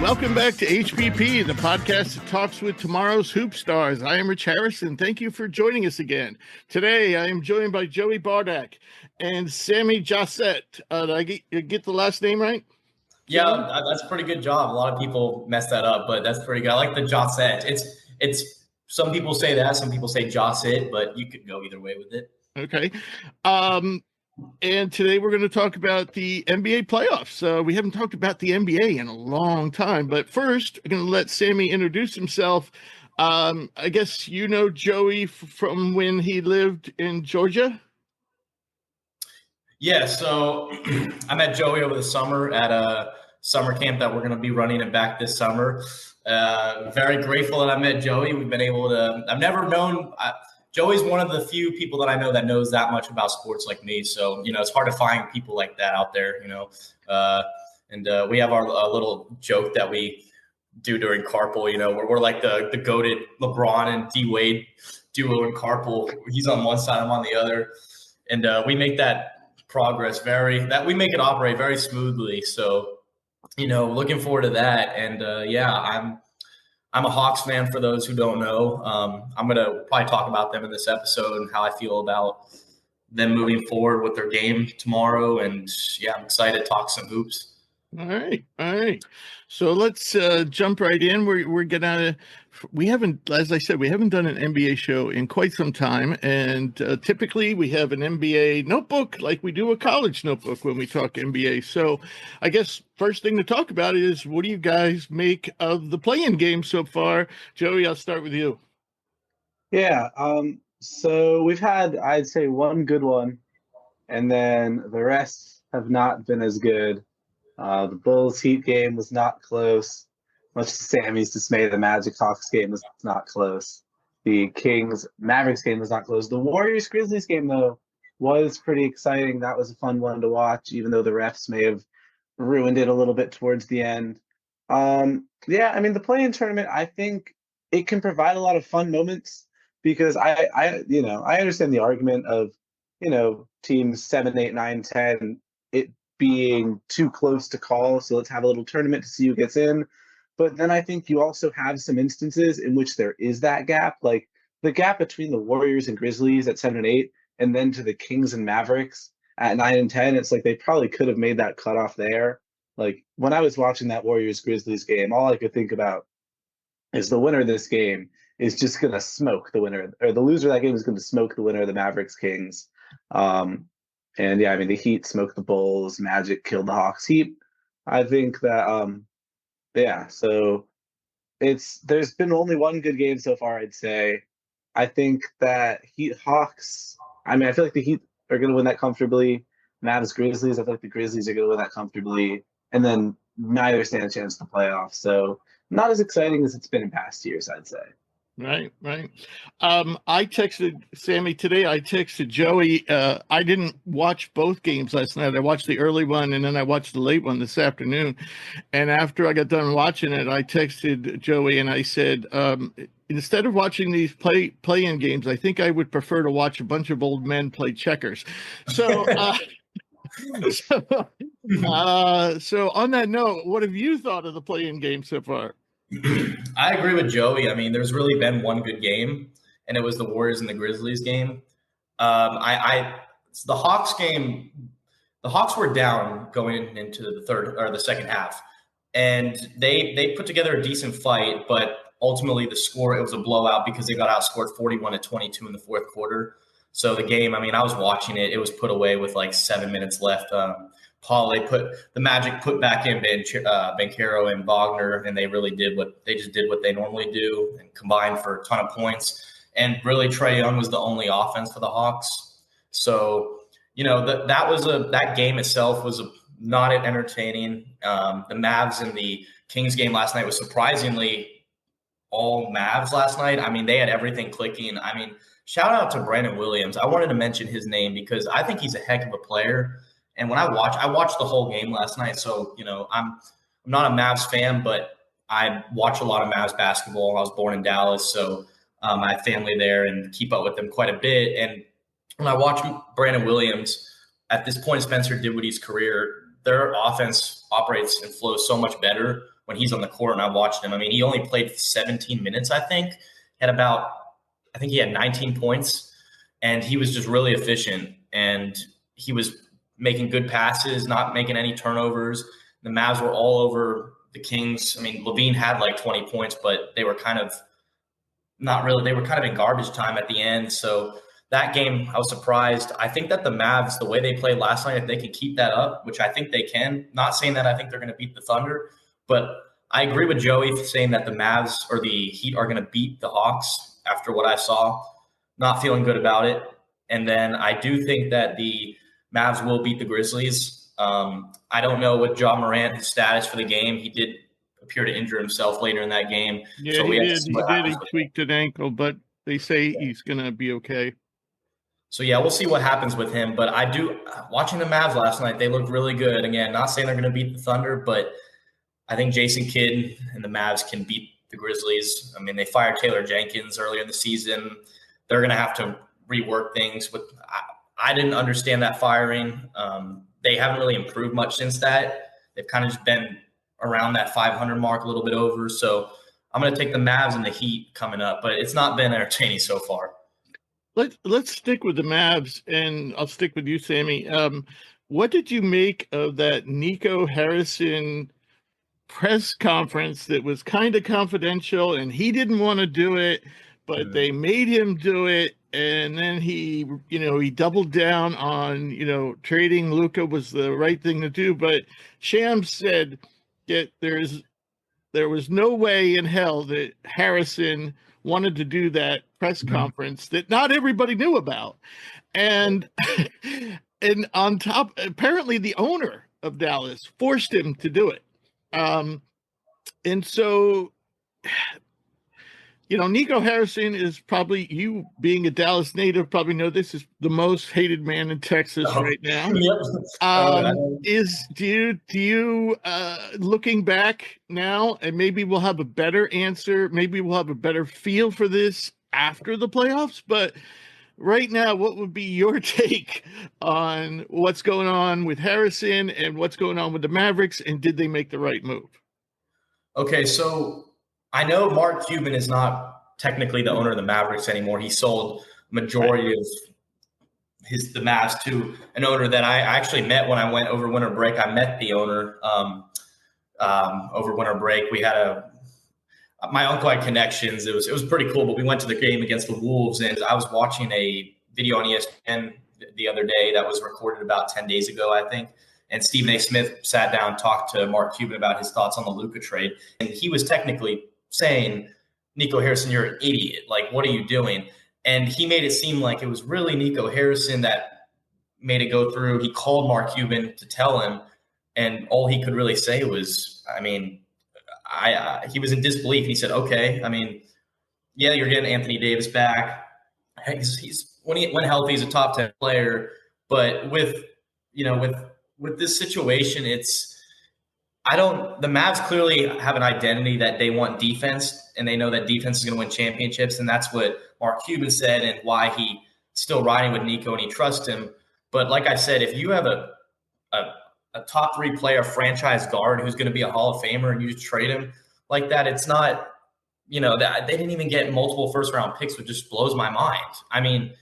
Welcome back to HPP, the podcast that talks with tomorrow's hoop stars. I am Rich Harrison. Thank you for joining us again. Today, I am joined by Joey Bardak and Sammy Jossette. Did I get the last name right? Yeah, that's a pretty good job. A lot of people mess that up, but that's pretty good. I like the Jossette. It's some people say that, some people say Jossette, but you could go either way with it. Okay. And today we're going to talk about the NBA playoffs. We haven't talked about the NBA in a long time, but first, I'm going to let Sammy introduce himself. I guess you know Joey from when he lived in Georgia? Yeah, so I met Joey over the summer at a summer camp that we're going to be running it back this summer. Very grateful that I met Joey. We've been able to – I've never known Joey's one of the few people that I know that knows that much about sports like me. So, it's hard to find people like that out there, and we have our little joke that we do during carpool, where we're like the goated LeBron and D-Wade duo in carpool. He's on one side, I'm on the other. And we make that progress we make it operate very smoothly. So, looking forward to that. And I'm a Hawks fan for those who don't know. I'm going to probably talk about them in this episode and how I feel about them moving forward with their game tomorrow. And I'm excited to talk some hoops. All right. So let's jump right in. We haven't, as I said, we haven't done an NBA show in quite some time. And typically we have an NBA notebook like we do a college notebook when we talk NBA. So I guess first thing to talk about is, what do you guys make of the play-in game so far? Joey, I'll start with you. Yeah. So we've had, I'd say, one good one, and then the rest have not been as good. The Bulls Heat game was not close. Much to Sammy's dismay, the Magic Hawks game was not close. The Kings Mavericks game was not close. The Warriors Grizzlies game, though, was pretty exciting. That was a fun one to watch, even though the refs may have ruined it a little bit towards the end. The play-in tournament, I think it can provide a lot of fun moments, because I understand the argument of, teams 7, 8, 9, 10, it being too close to call, so let's have a little tournament to see who gets in. But then I think you also have some instances in which there is that gap, like the gap between the Warriors and Grizzlies at 7 and 8, and then to the Kings and Mavericks at 9 and 10. It's like they probably could have made that cutoff there. Like, when I was watching that Warriors Grizzlies game, all I could think about is the winner of this game is just going to smoke the winner, or the loser of that game is going to smoke the winner of the Mavericks Kings. The Heat smoked the Bulls, Magic killed the Hawks. Heat, I think that, so there's been only one good game so far, I'd say. I think that Heat Hawks, I feel like the Heat are going to win that comfortably. Mavs Grizzlies, I feel like the Grizzlies are going to win that comfortably. And then neither stand a chance to playoffs. So not as exciting as it's been in past years, I'd say. Right. I texted Sammy today. I texted Joey. I didn't watch both games last night. I watched the early one, and then I watched the late one this afternoon. And after I got done watching it, I texted Joey and I said, instead of watching these play-in games, I think I would prefer to watch a bunch of old men play checkers. So, so on that note, what have you thought of the play-in game so far? I agree with Joey. There's really been one good game, and it was the Warriors and the Grizzlies game. The Hawks game, the Hawks were down going into the second half, and they put together a decent fight, but ultimately the score, it was a blowout because they got outscored 41-22 in the fourth quarter. So the game, I was watching it. It was put away with like 7 minutes left. The Magic put back in Banchero and Wagner, and they really did what they normally do and combined for a ton of points. And really, Trae Young was the only offense for the Hawks. So, that game itself was not entertaining. The Mavs and the Kings game last night was surprisingly all Mavs last night. They had everything clicking. Shout out to Brandon Williams. I wanted to mention his name because I think he's a heck of a player. And when I watched the whole game last night. So, I'm not a Mavs fan, but I watch a lot of Mavs basketball. I was born in Dallas, so I have family there and keep up with them quite a bit. And when I watch Brandon Williams, at this point, Spencer Dinwiddie's career, their offense operates and flows so much better when he's on the court and I watched him. I mean, he only played 17 minutes, I think. He had 19 points, and he was just really efficient. And he was making good passes, not making any turnovers. The Mavs were all over the Kings. I mean, Levine had like 20 points, but they were kind of not really. They were kind of in garbage time at the end. So that game, I was surprised. I think that the Mavs, the way they played last night, if they can keep that up, which I think they can, not saying that I think they're going to beat the Thunder, but I agree with Joey saying that the Mavs or the Heat are going to beat the Hawks after what I saw. Not feeling good about it. And then I do think that the Mavs will beat the Grizzlies. I don't know what Ja Morant, his status for the game. He did appear to injure himself later in that game. Yeah, so he did. He tweaked an ankle, but they say he's going to be okay. So, yeah, we'll see what happens with him. But I do – watching the Mavs last night, they looked really good. Again, not saying they're going to beat the Thunder, but I think Jason Kidd and the Mavs can beat the Grizzlies. I mean, they fired Taylor Jenkins earlier in the season. They're going to have to rework things. I didn't understand that firing. They haven't really improved much since that. They've kind of just been around that 500 mark, a little bit over. So I'm going to take the Mavs and the Heat coming up, but it's not been entertaining so far. Let's stick with the Mavs, and I'll stick with you, Sammy. What did you make of that Nico Harrison press conference that was kind of confidential, and he didn't want to do it, but they made him do it, and then he doubled down on, trading Luka was the right thing to do, but Shams said that there was no way in hell that Harrison wanted to do that press conference that not everybody knew about. And and on top, apparently the owner of Dallas forced him to do it. And so, Nico Harrison is probably, you being a Dallas native, probably know this is the most hated man in Texas right now. Do you looking back now, and maybe we'll have a better answer, maybe we'll have a better feel for this after the playoffs, but right now, what would be your take on what's going on with Harrison and what's going on with the Mavericks, and did they make the right move? Okay, so I know Mark Cuban is not technically the owner of the Mavericks anymore. He sold majority of the Mavs to an owner that I actually met when I went over winter break. I met the owner over winter break. We had my uncle had connections. It was pretty cool, but we went to the game against the Wolves, and I was watching a video on ESPN the other day that was recorded about 10 days ago, I think. And Stephen A. Smith sat down and talked to Mark Cuban about his thoughts on the Luka trade. And he was technically saying, Nico Harrison, you're an idiot. Like, what are you doing? And he made it seem like it was really Nico Harrison that made it go through. He called Mark Cuban to tell him, and all he could really say was, he was in disbelief. And he said, okay, yeah, you're getting Anthony Davis back. He's when healthy, he's a top 10 player. But with this situation, the Mavs clearly have an identity that they want defense, and they know that defense is going to win championships. And that's what Mark Cuban said and why he's still riding with Nico and he trusts him. But like I said, if you have a top 3 player franchise guard who's going to be a Hall of Famer and you just trade him like that, it's not, that they didn't even get multiple first round picks, which just blows my mind.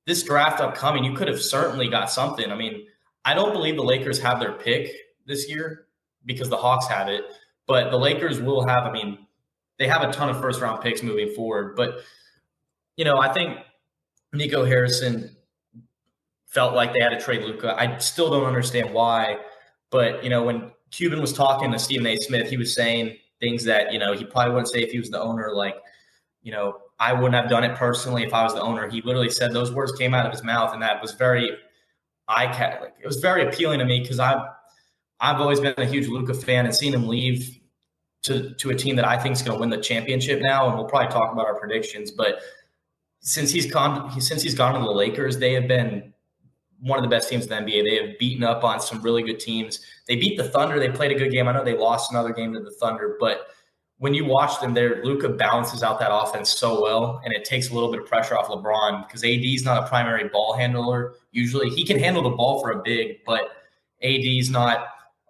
This draft upcoming, you could have certainly got something. I don't believe the Lakers have their pick this year because the Hawks have it, but the Lakers will have, they have a ton of first round picks moving forward. But, I think Nico Harrison felt like they had to trade Luka. I still don't understand why. But, when Cuban was talking to Stephen A. Smith, he was saying things that, he probably wouldn't say if he was the owner, like, I wouldn't have done it personally if I was the owner. He literally said those words came out of his mouth, and that was very it was very appealing to me because I've always been a huge Luka fan, and seeing him leave to a team that I think is going to win the championship now, and we'll probably talk about our predictions, but since he's gone to the Lakers, they have been one of the best teams in the NBA. They have beaten up on some really good teams. They beat the Thunder. They played a good game. I know they lost another game to the Thunder, but when you watch them there, Luka balances out that offense so well, and it takes a little bit of pressure off LeBron because AD is not a primary ball handler. Usually he can handle the ball for a big, but AD is not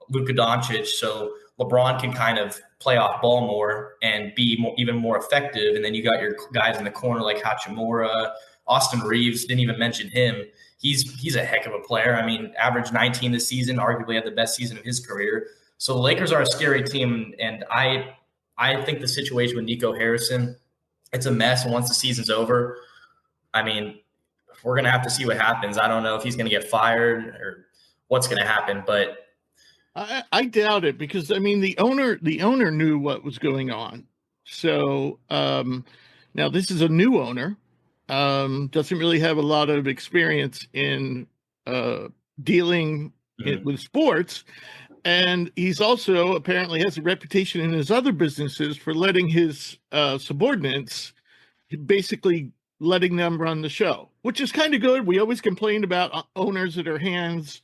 Luka Doncic. So LeBron can kind of play off ball more and be even more effective. And then you got your guys in the corner like Hachimura, Austin Reeves, didn't even mention him. He's a heck of a player. I mean, averaged 19 this season, arguably had the best season of his career. So the Lakers are a scary team, and I think the situation with Nico Harrison, it's a mess. And once the season's over, I mean, we're going to have to see what happens. I don't know if he's going to get fired or what's going to happen, but I doubt it, because I mean the owner knew what was going on. So now this is a new owner, doesn't really have a lot of experience in dealing with sports, and he's also apparently has a reputation in his other businesses for letting his subordinates, basically letting them run the show, which is kind of good. We always complained about owners that are hands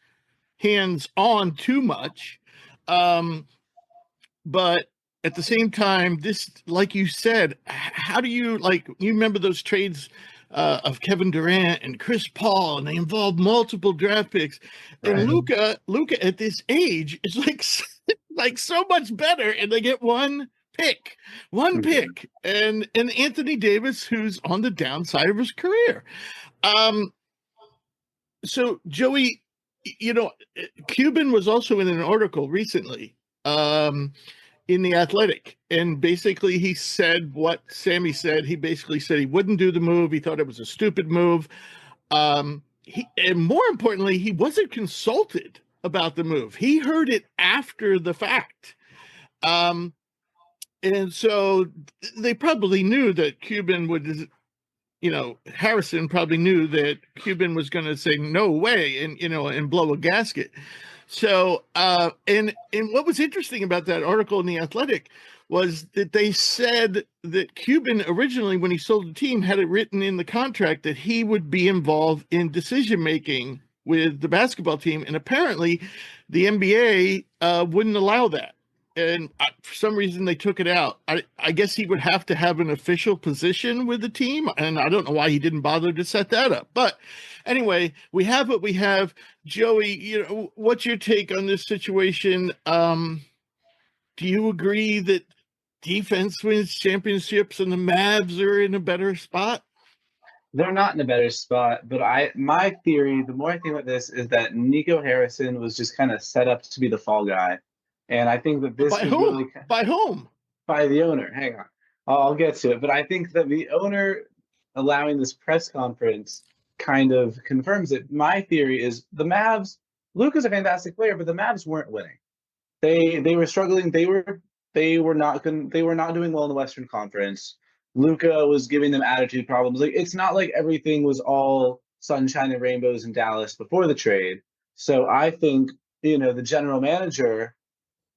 on too much. But at the same time, this, like you said, how do you, like, you remember those trades of Kevin Durant and Chris Paul, and they involved multiple draft picks. Right. And Luka at this age is like so much better, and they get one pick, and Anthony Davis, who's on the downside of his career. So Joey, you know, Cuban was also in an article recently in The Athletic, and basically he said what Sammy said. He basically said he wouldn't do the move. He thought it was a stupid move. And more importantly, he wasn't consulted about the move. He heard it after the fact. And so they probably knew that Cuban would, you know, Harrison probably knew that Cuban was going to say no way and blow a gasket. So and what was interesting about that article in The Athletic was that they said that Cuban originally, when he sold the team, had it written in the contract that he would be involved in decision making with the basketball team, and apparently the NBA wouldn't allow that. And for some reason, they took it out. I guess he would have to have an official position with the team, and I don't know why he didn't bother to set that up. But anyway, we have what we have. Joey, you know, what's your take on this situation? Do you agree that defense wins championships and the Mavs are in a better spot? They're not in a better spot, but my theory, the more I think about this, is that Nico Harrison was just kind of set up to be the fall guy. And I think that this By is whom? really By whom? by the owner. Hang on. I'll get to it. But I think that the owner allowing this press conference kind of confirms it. My theory is the Mavs, Luka's a fantastic player, but the Mavs weren't winning. They were struggling. They were not doing well in the Western Conference. Luka was giving them attitude problems. Like, it's not like everything was all sunshine and rainbows in Dallas before the trade. So I think, you know, the general manager,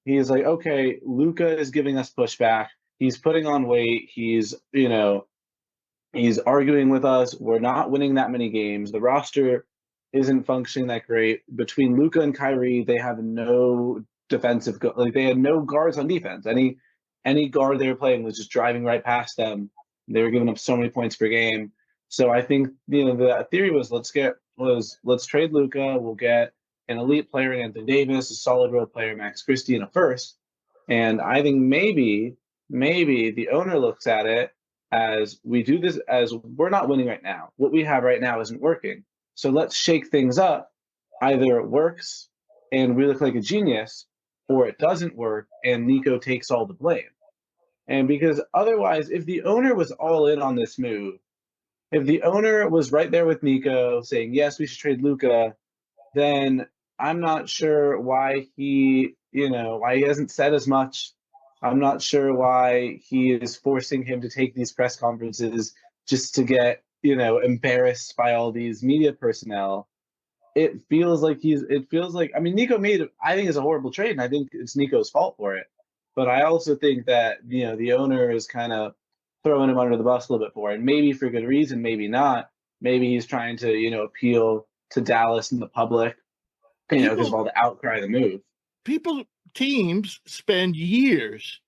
he's like, okay, Luka is giving us pushback. He's putting on weight. He's arguing with us. We're not winning that many games. The roster isn't functioning that great. Between Luka and Kyrie, they have no defensive, they had no guards on defense. Any guard they were playing was just driving right past them. They were giving up so many points per game. So I think, you know, the theory was let's trade Luka. We'll get an elite player in Anthony Davis, a solid role player, Max Christie, and a first. And I think maybe the owner looks at it as, we do this as we're not winning right now. What we have right now isn't working. So let's shake things up. Either it works and we look like a genius, or it doesn't work and Nico takes all the blame. And because otherwise, if the owner was all in on this move, if the owner was right there with Nico saying, yes, we should trade Luka, then I'm not sure why he hasn't said as much. I'm not sure why he is forcing him to take these press conferences just to get, you know, embarrassed by all these media personnel. It feels like I mean, Nico I think it's a horrible trade, and I think it's Nico's fault for it. But I also think that, you know, the owner is kind of throwing him under the bus a little bit for it. Maybe for good reason, maybe not. Maybe he's trying to, you know, appeal to Dallas and the public, you know, because of all the outcry of the move. Teams spend years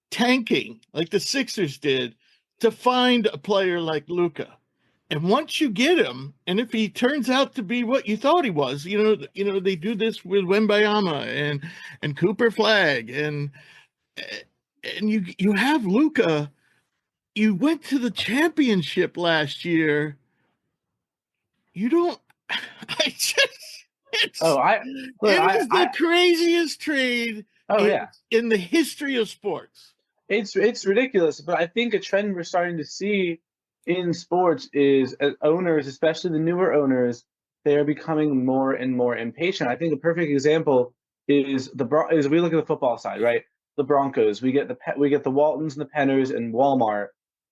tanking, like the Sixers did, to find a player like Luka. And once you get him, and if he turns out to be what you thought he was, they do this with Wembayama and Cooper Flag, and you have Luka. You went to the championship last year. You don't. I just. It's, it is the craziest trade. In the history of sports. It's ridiculous, but I think a trend we're starting to see in sports is owners, especially the newer owners, they are becoming more and more impatient. I think a perfect example is we look at the football side, right? The Broncos, we get the Waltons and the Penners and Walmart,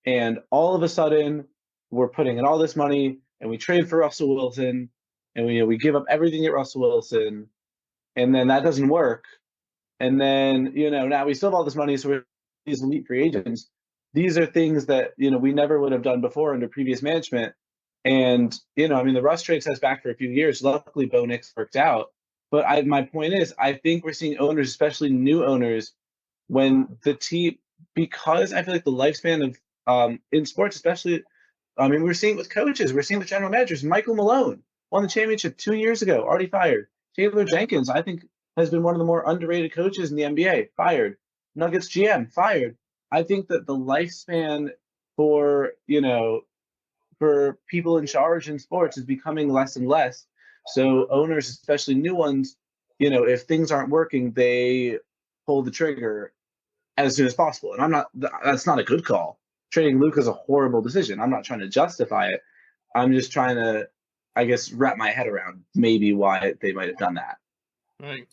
and all of a sudden we're putting in all this money and we trade for Russell Wilson, and we give up everything at Russell Wilson, and then that doesn't work. And then, now we still have all this money, so we're these elite free agents. These are things that, we never would have done before under previous management. And, the Russ trade set us back for a few years. Luckily, Bo Nix worked out. But my point is, I think we're seeing owners, especially new owners, when the team, because I feel like the lifespan of, in sports especially, we're seeing it with coaches. We're seeing it with general managers. Michael Malone won the championship 2 years ago, already fired. Taylor Jenkins, I think, has been one of the more underrated coaches in the NBA, fired. Nuggets GM, fired. I think that the lifespan for people in charge in sports is becoming less and less. So owners, especially new ones, if things aren't working, they pull the trigger as soon as possible. And that's not a good call. Trading Luka is a horrible decision. I'm not trying to justify it. I'm just trying to, I guess, wrap my head around maybe why they might have done that. Right.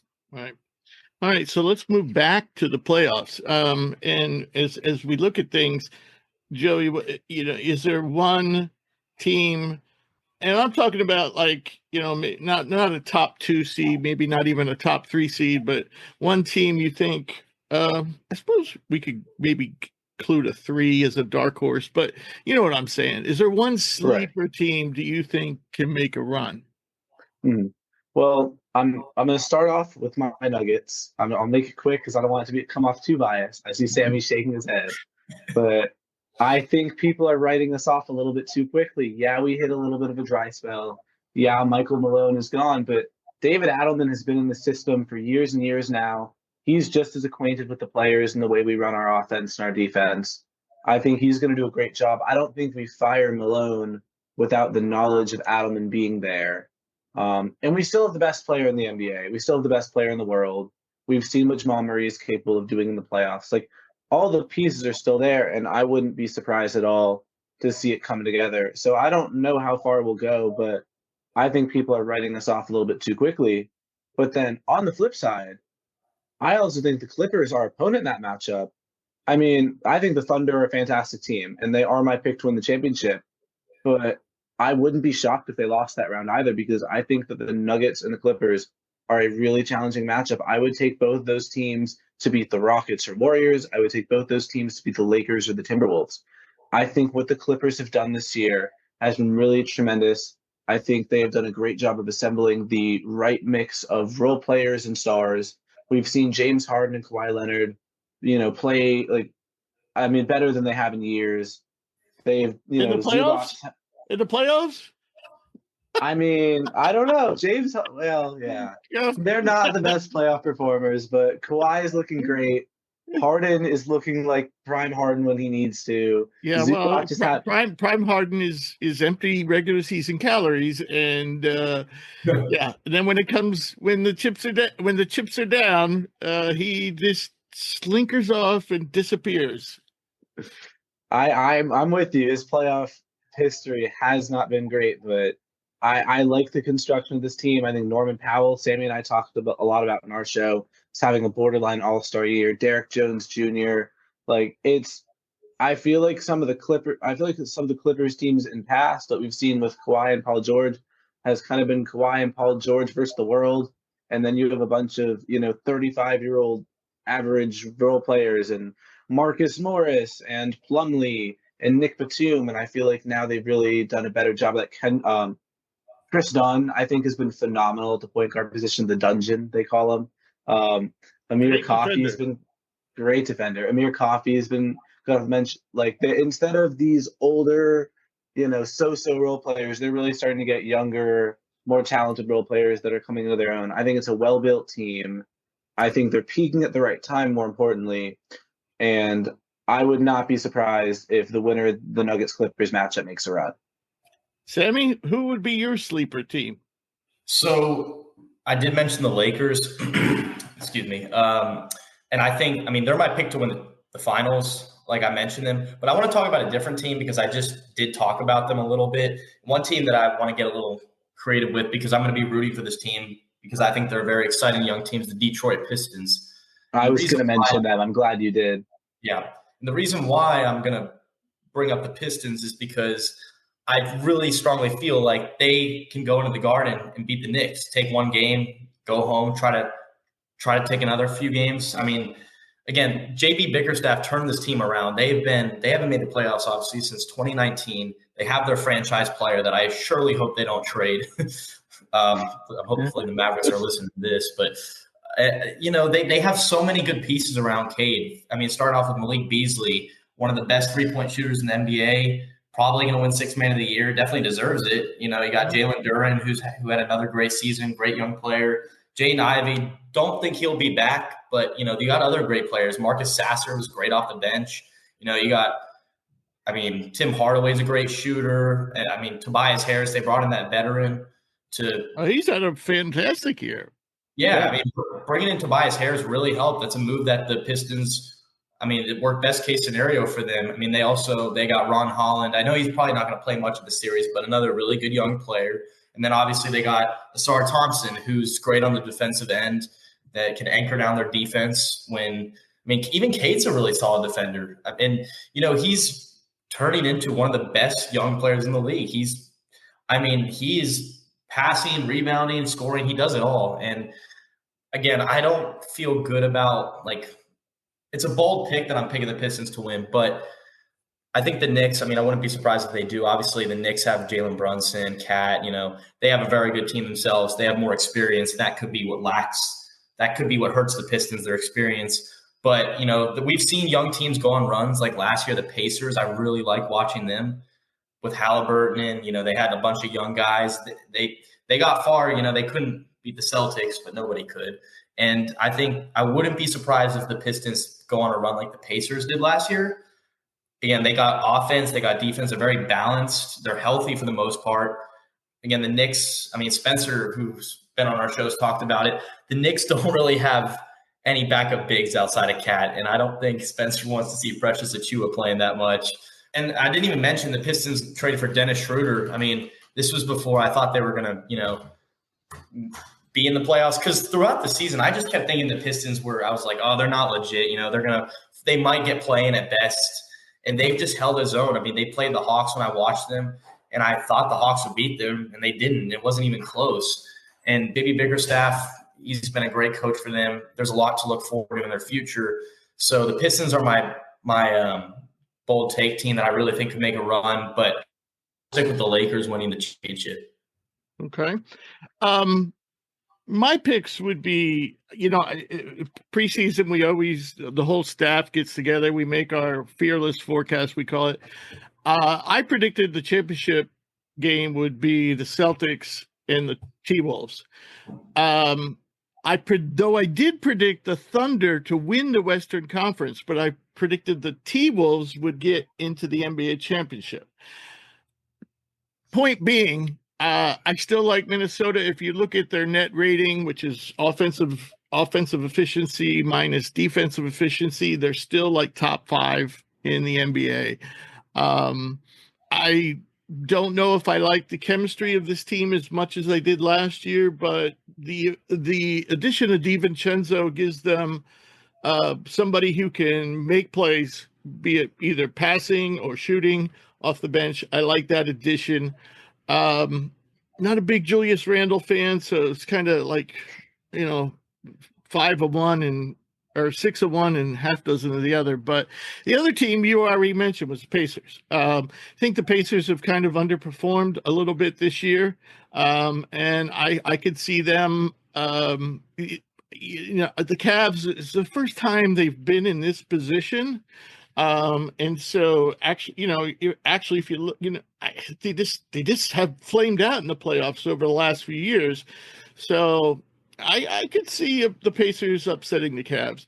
All right. So let's move back to the playoffs. And as we look at things, Joey, is there one team, and I'm talking about not a top 2 seed, maybe not even a top 3 seed, but one team you think, I suppose we could maybe include a 3 as a dark horse, but you know what I'm saying? Is there one sleeper team do you think can make a run? Well, I'm going to start off with my Nuggets. I'll make it quick because I don't want it to come off too biased. I see Sammy shaking his head, but I think people are writing us off a little bit too quickly. Yeah, we hit a little bit of a dry spell. Yeah, Michael Malone is gone, but David Adelman has been in the system for years and years now. He's just as acquainted with the players and the way we run our offense and our defense. I think he's going to do a great job. I don't think we fire Malone without the knowledge of Adelman being there. And we still have the best player in the NBA. We still have the best player in the world. We've seen what Jamal Murray is capable of doing in the playoffs. Like, all the pieces are still there, and I wouldn't be surprised at all to see it come together. So I don't know how far we'll go, but I think people are writing us off a little bit too quickly. But then on the flip side, I also think the Clippers, our opponent in that matchup, I think the Thunder are a fantastic team, and they are my pick to win the championship. But I wouldn't be shocked if they lost that round either, because I think that the Nuggets and the Clippers are a really challenging matchup. I would take both those teams to beat the Rockets or Warriors. I would take both those teams to beat the Lakers or the Timberwolves. I think what the Clippers have done this year has been really tremendous. I think they have done a great job of assembling the right mix of role players and stars. We've seen James Harden and Kawhi Leonard, play better than they have in years. They've, in the playoffs. In the playoffs? I don't know. James, well, yeah. They're not the best playoff performers, but Kawhi is looking great. Harden is looking like prime Harden when he needs to. Yeah, prime Harden is empty regular season calories, and yeah. And then when the chips are down, he just slinkers off and disappears. I'm with you. His playoff history has not been great, but I like the construction of this team. I think Norman Powell, Sammy and I talked a lot about in our show, is having a borderline all-star year. Derek Jones Jr. I feel like some of the Clippers teams in past that we've seen with Kawhi and Paul George has kind of been Kawhi and Paul George versus the world. And then you have a bunch of, 35-year-old average role players and Marcus Morris and Plumlee and Nick Batum. And I feel like now they've really done a better job. Chris Dunn, I think, has been phenomenal at the point guard position, the dungeon, they call him. Amir Coffey has been great defender. Amir Coffey has been good to mention. Instead of these older, so-so role players. They're really starting to get younger, more talented role players that are coming into their own. I think it's a well-built team. I think they're peaking at the right time, more importantly. And I would not be surprised if the winner of the Nuggets-Clippers matchup makes a run. Sammy, who would be your sleeper team? So I did mention the Lakers. Excuse me. And I think, they're my pick to win the finals, like I mentioned them. But I want to talk about a different team because I just did talk about them a little bit. One team that I want to get a little creative with because I'm going to be rooting for this team because I think they're very exciting young teams, the Detroit Pistons. I was going to mention that. I'm glad you did. Yeah. And the reason why I'm going to bring up the Pistons is because I really strongly feel like they can go into the Garden and beat the Knicks, take one game, go home, try to take another few games. Again, JB Bickerstaff turned this team around. They haven't made the playoffs obviously since 2019. They have their franchise player that I surely hope they don't trade. Hopefully the Mavericks are listening to this, but they have so many good pieces around Cade. Starting off with Malik Beasley, one of the best 3-point shooters in the NBA, probably going to win Sixth Man of the Year, definitely deserves it. You got Jalen Duren, who had another great season, great young player. Jaden Ivey, don't think he'll be back, but, you got other great players. Marcus Sasser was great off the bench. You got, Tim Hardaway's a great shooter. And, Tobias Harris, they brought in that veteran to – he's had a fantastic year. Yeah, bringing in Tobias Harris really helped. That's a move that the Pistons – it worked best case scenario for them. They got Ron Holland. I know he's probably not going to play much of the series, but another really good young player. And then obviously they got Asar Thompson, who's great on the defensive end that can anchor down their defense when even Cade's a really solid defender. And, he's turning into one of the best young players in the league. He is passing, rebounding, scoring. He does it all. And again, I don't feel good about it's a bold pick that I'm picking the Pistons to win, but I think the Knicks, I wouldn't be surprised if they do. Obviously, the Knicks have Jalen Brunson, Cat, they have a very good team themselves. They have more experience. That could be what lacks. That could be what hurts the Pistons, their experience. But, we've seen young teams go on runs like last year, the Pacers. I really like watching them with Halliburton and, they had a bunch of young guys. They got far, they couldn't beat the Celtics, but nobody could. And I think I wouldn't be surprised if the Pistons go on a run like the Pacers did last year. Again, they got offense, they got defense. They're very balanced. They're healthy for the most part. Again, the Knicks, Spencer, who's been on our shows, talked about it. The Knicks don't really have any backup bigs outside of Cat, and I don't think Spencer wants to see Precious Achiuwa playing that much. And I didn't even mention the Pistons traded for Dennis Schroeder. This was before I thought they were going to, be in the playoffs, because throughout the season I just kept thinking the Pistons I was like, oh, they're not legit, they might get playing at best, and they've just held his own. They played the Hawks when I watched them, and I thought the Hawks would beat them, and they didn't. It wasn't even close. And Bibby Bickerstaff, he's been a great coach for them. There's a lot to look forward to in their future. So the Pistons are my bold take team that I really think could make a run, but I'll stick with the Lakers winning the championship. Okay. My picks would be, preseason, the whole staff gets together. We make our fearless forecast, we call it. I predicted the championship game would be the Celtics and the T-Wolves. Though I did predict the Thunder to win the Western Conference, but I predicted the T-Wolves would get into the NBA championship. Point being, I still like Minnesota. If you look at their net rating, which is offensive efficiency minus defensive efficiency, they're still like top 5 in the NBA. I don't know if I like the chemistry of this team as much as I did last year, but the addition of DiVincenzo gives them somebody who can make plays, be it either passing or shooting off the bench. I like that addition. Not a big Julius Randle fan, so it's kind of like, 5 of one or 6 of one and half dozen of the other. But the other team you already mentioned was the Pacers. I think the Pacers have kind of underperformed a little bit this year, and I could see them. The Cavs, it's the first time they've been in this position And so actually, if you look, they just have flamed out in the playoffs over the last few years. So I could see the Pacers upsetting the Cavs.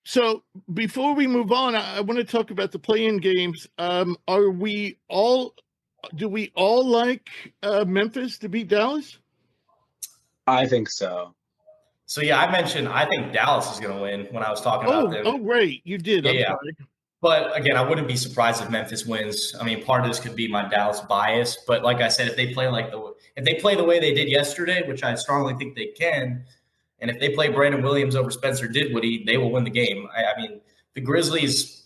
So before we move on, I want to talk about the play-in games. Do we all like Memphis to beat Dallas? I think so. So yeah, I think Dallas is going to win when I was talking about them. Oh, great, you did. Yeah, I'm yeah. sorry. But again, I wouldn't be surprised if Memphis wins. I mean, part of this could be my Dallas bias, but like I said, if they play the way they did yesterday, which I strongly think they can, and if they play Brandon Williams over Spencer Dinwiddie, they will win the game. I mean, the Grizzlies'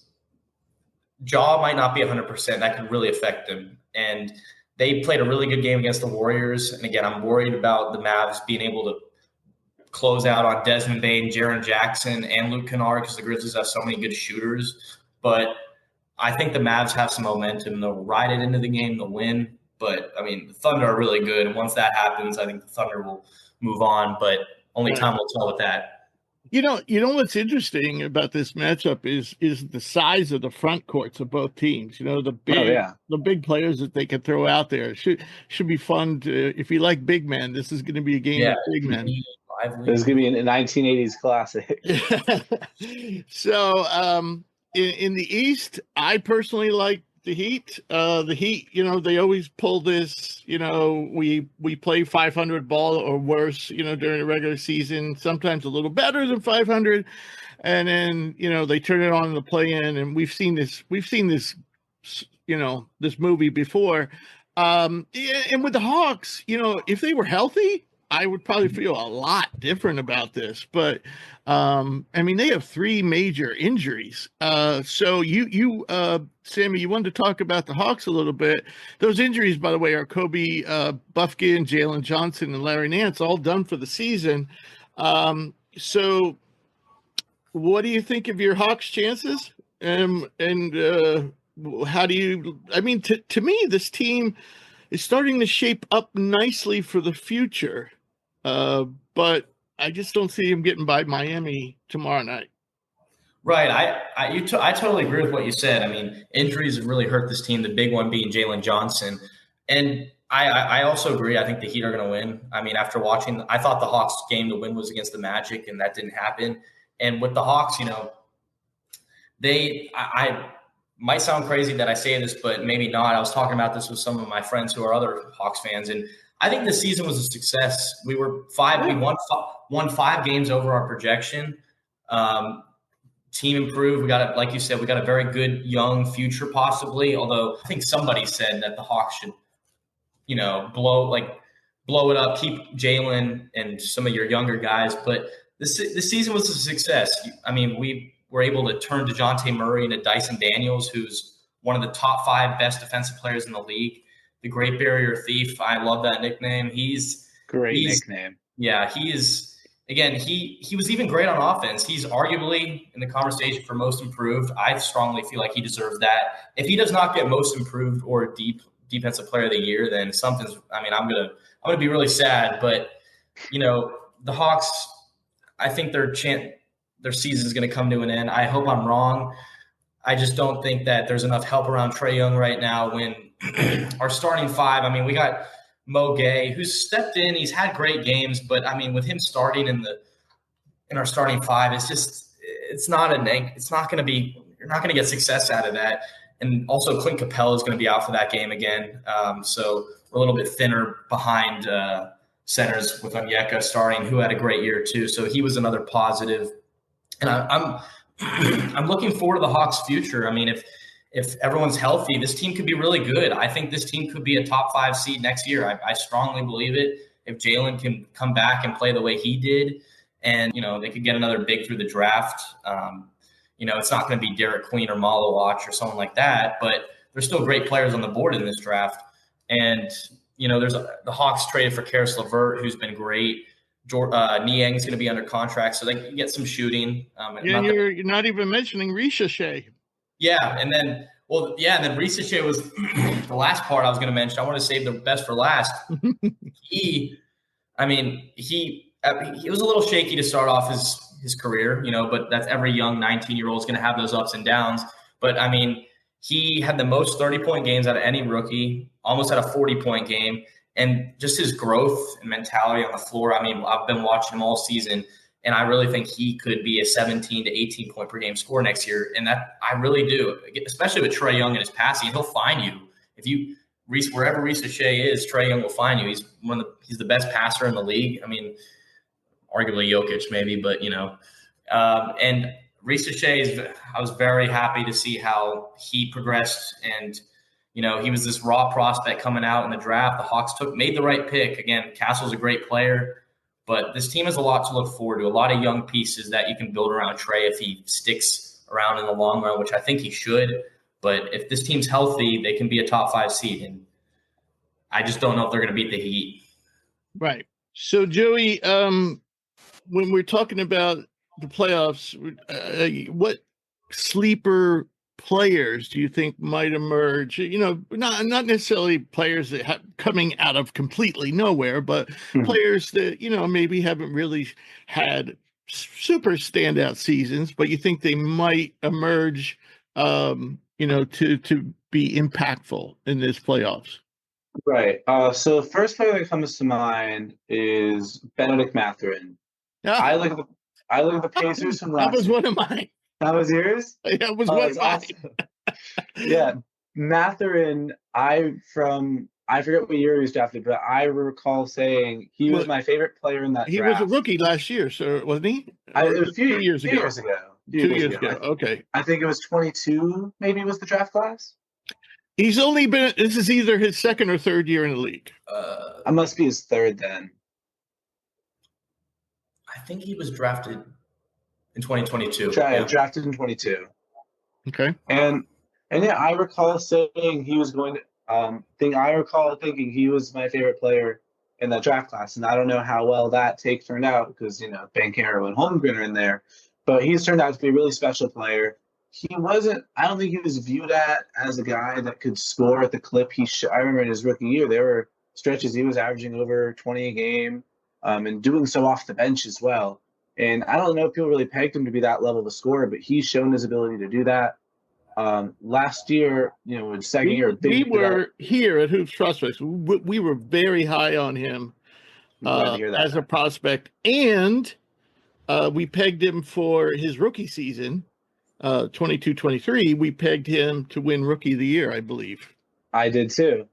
jaw might not be 100%. That could really affect them. And they played a really good game against the Warriors. And again, I'm worried about the Mavs being able to close out on Desmond Bane, Jaren Jackson, and Luke Kennard because the Grizzlies have so many good shooters. But I think the Mavs have some momentum. They'll ride it into the game. They'll win. But, I mean, the Thunder are really good. And once that happens, I think the Thunder will move on. But only time will tell with that. You know what's interesting about this matchup is the size of the front courts of both teams. The big players that they can throw out there should be fun. If you like big men, this is going to be a game of big men. This is going to be a 1980s classic. So in the East, I personally like the Heat. The Heat, they always pull this, we play 500 ball or worse, during the regular season, sometimes a little better than 500. And then, they turn it on in the play-in, and we've seen this, this movie before. And with the Hawks, if they were healthy, I would probably feel a lot different about this, but I mean, they have 3 major injuries. So you Sammy, you wanted to talk about the Hawks a little bit. Those injuries, by the way, are Kobe Buffkin, Jalen Johnson, and Larry Nance, all done for the season. So what do you think of your Hawks' chances? And how do you? I mean, to me, this team is starting to shape up nicely for the future. But I just don't see him getting by Miami tomorrow night. Right. I totally agree with what you said. I mean, injuries have really hurt this team, the big one being Jalen Johnson. And I also agree. I think the Heat are going to win. I mean, after watching, I thought the Hawks game to win was against the Magic, and that didn't happen. And with the Hawks, I might sound crazy that I say this, but maybe not. I was talking about this with some of my friends who are other Hawks fans, and I think this season was a success. We won 5 games over our projection. Team improved. We got like you said, we got a very good young future possibly. Although I think somebody said that the Hawks should, blow it up, keep Jalen and some of your younger guys. But this season was a success. I mean, we were able to turn DeJounte Murray into Dyson Daniels, who's one of the top 5 best defensive players in the league. The Great Barrier Thief. I love that nickname. He's nickname. Yeah, he is. Again, he was even great on offense. He's arguably in the conversation for most improved. I strongly feel like he deserves that. If he does not get most improved or defensive player of the year, then something's. I mean, I'm gonna be really sad. But the Hawks, I think their season is going to come to an end. I hope I'm wrong. I just don't think that there's enough help around Trae Young right now when our starting 5, I mean, we got Mo Gay, who's stepped in. He's had great games, but I mean, with him starting in our starting 5, it's not going to be, you're not going to get success out of that. And also Clint Capella is going to be out for that game again. So we're a little bit thinner behind centers with Onyeka starting, who had a great year too. So he was another positive. And I'm looking forward to the Hawks' future. I mean, if everyone's healthy, this team could be really good. I think this team could be a top 5 seed next year. I strongly believe it. If Jalen can come back and play the way he did, and they could get another big through the draft. It's not going to be Derek Queen or Malawach or someone like that, but there's still great players on the board in this draft. And the Hawks traded for Karis LeVert, who's been great. Niang's going to be under contract, so they can get some shooting. You're not even mentioning Ricochet. Yeah, and then Ricochet was the last part I was going to mention. I want to save the best for last. He was a little shaky to start off his career, but that's every young 19-year-old is going to have those ups and downs. But I mean, he had the most 30-point games out of any rookie, almost had a 40-point game. And just his growth and mentality on the floor. I mean, I've been watching him all season, and I really think he could be a 17 to 18 point per game scorer next year. And that I really do, especially with Trae Young and his passing. He'll find you. If you wherever Reese Shea is, Trae Young will find you. He's the best passer in the league. I mean, arguably Jokic maybe, but and Reese Shea I was very happy to see how he progressed, and he was this raw prospect coming out in the draft. The Hawks made the right pick. Again, Castle's a great player, but this team has a lot to look forward to, a lot of young pieces that you can build around Trae if he sticks around in the long run, which I think he should. But if this team's healthy, they can be a top 5 seed. And I just don't know if they're going to beat the Heat. Right. So, Joey, when we're talking about the playoffs, what sleeper players do you think might emerge? Not necessarily players that coming out of completely nowhere, but players that maybe haven't really had super standout seasons, but you think they might emerge, to be impactful in this playoffs. Right. So the first player that comes to mind is Benedict Mathurin. Yeah. I look at the Pacers from last. That was one of mine. That was yours? That was one of mine. Yeah, Mathurin. I forget what year he was drafted, but I recall saying he was my favorite player in that he draft. was a rookie last year, so wasn't he? A few years ago. 2 years ago. Okay. I think it was 22. Maybe was the draft class. He's only been. This is either his second or third year in the league. I must be his third then. I think he was drafted in 2022. Drafted in 22. Okay. And yeah, I recall saying he was going to. I recall thinking he was my favorite player in that draft class, and I don't know how well that take turned out because Banchero and Holmgren are in there, but he's turned out to be a really special player. He wasn't. I don't think he was viewed as a guy that could score at the clip I remember in his rookie year, there were stretches he was averaging over 20 a game, and doing so off the bench as well. And I don't know if people really pegged him to be that level of a scorer, but he's shown his ability to do that. Last year, in second year, we were here at Hoops Prospects. We were very high on him as a prospect, and we pegged him for his rookie season, 22-23. We pegged him to win Rookie of the Year, I believe. I did too.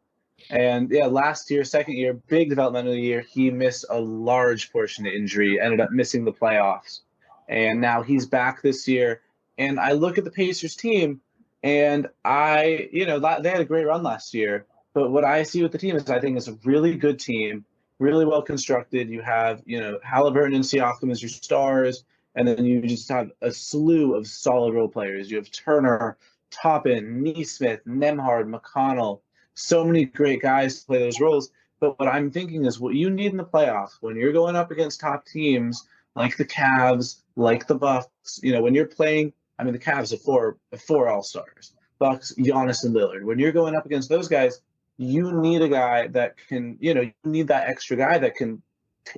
And yeah, last year, second year, big developmental year, he missed a large portion of injury, ended up missing the playoffs. And now he's back this year. And I look at the Pacers team, and they had a great run last year. But what I see with the team is I think it's a really good team, really well constructed. You have, Halliburton and Siakam as your stars, and then you just have a slew of solid role players. You have Turner, Toppin, Nesmith, Nembhard, McConnell. So many great guys to play those roles. But what I'm thinking is what you need in the playoffs when you're going up against top teams like the Cavs, like the Bucks, when you're playing, the Cavs are four all-stars, Bucks, Giannis, and Lillard. When you're going up against those guys, you need a guy that can, you need that extra guy that can,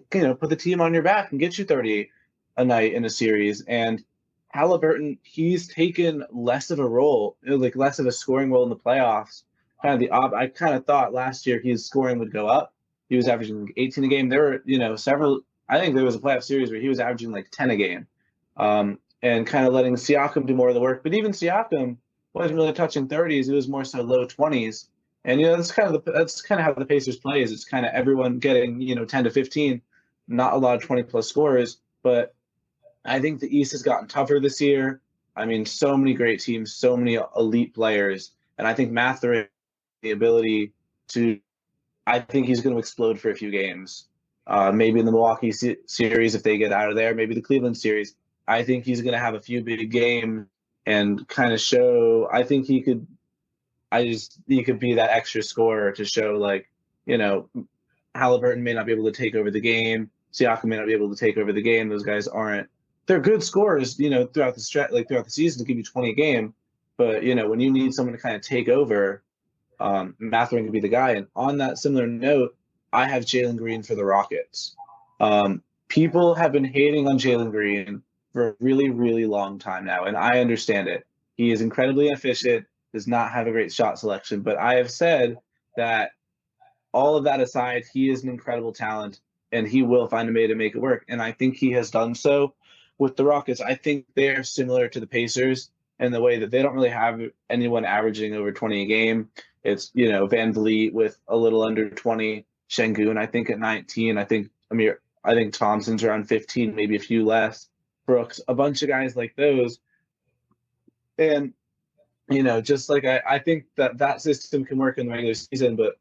put the team on your back and get you 38 a night in a series. And Halliburton, he's taken less of a role, less of a scoring role in the playoffs. I kind of thought last year his scoring would go up. He was averaging 18 a game. There were, several. I think there was a playoff series where he was averaging 10 a game, and kind of letting Siakam do more of the work. But even Siakam wasn't really touching 30s. It was more so low 20s. And that's kind of how the Pacers play. Is it's kind of everyone getting 10 to 15, not a lot of 20+ scores. But I think the East has gotten tougher this year. So many great teams, so many elite players, and I think Mathurin, the ability to, I think he's going to explode for a few games. Maybe in the Milwaukee series if they get out of there, maybe the Cleveland series. I think he's going to have a few big games and kind of show. I think he could be that extra scorer to show Halliburton may not be able to take over the game. Siakam may not be able to take over the game. Those guys aren't. They're good scorers, throughout the stretch, throughout the season to give you 20 a game. But when you need someone to kind of take over, Mathurin could be the guy. And on that similar note, I have Jalen Green for the Rockets. People have been hating on Jalen Green for a really, really long time now, and I understand it. He is incredibly efficient, does not have a great shot selection, but I have said that all of that aside, he is an incredible talent, and he will find a way to make it work. And I think he has done so with the Rockets. I think they're similar to the Pacers in the way that they don't really have anyone averaging over 20 a game. It's, Van Vliet with a little under 20, Şengün, I think, at 19. I think Thompson's around 15, maybe a few less. Brooks, a bunch of guys like those. And, just like I think that system can work in the regular season, but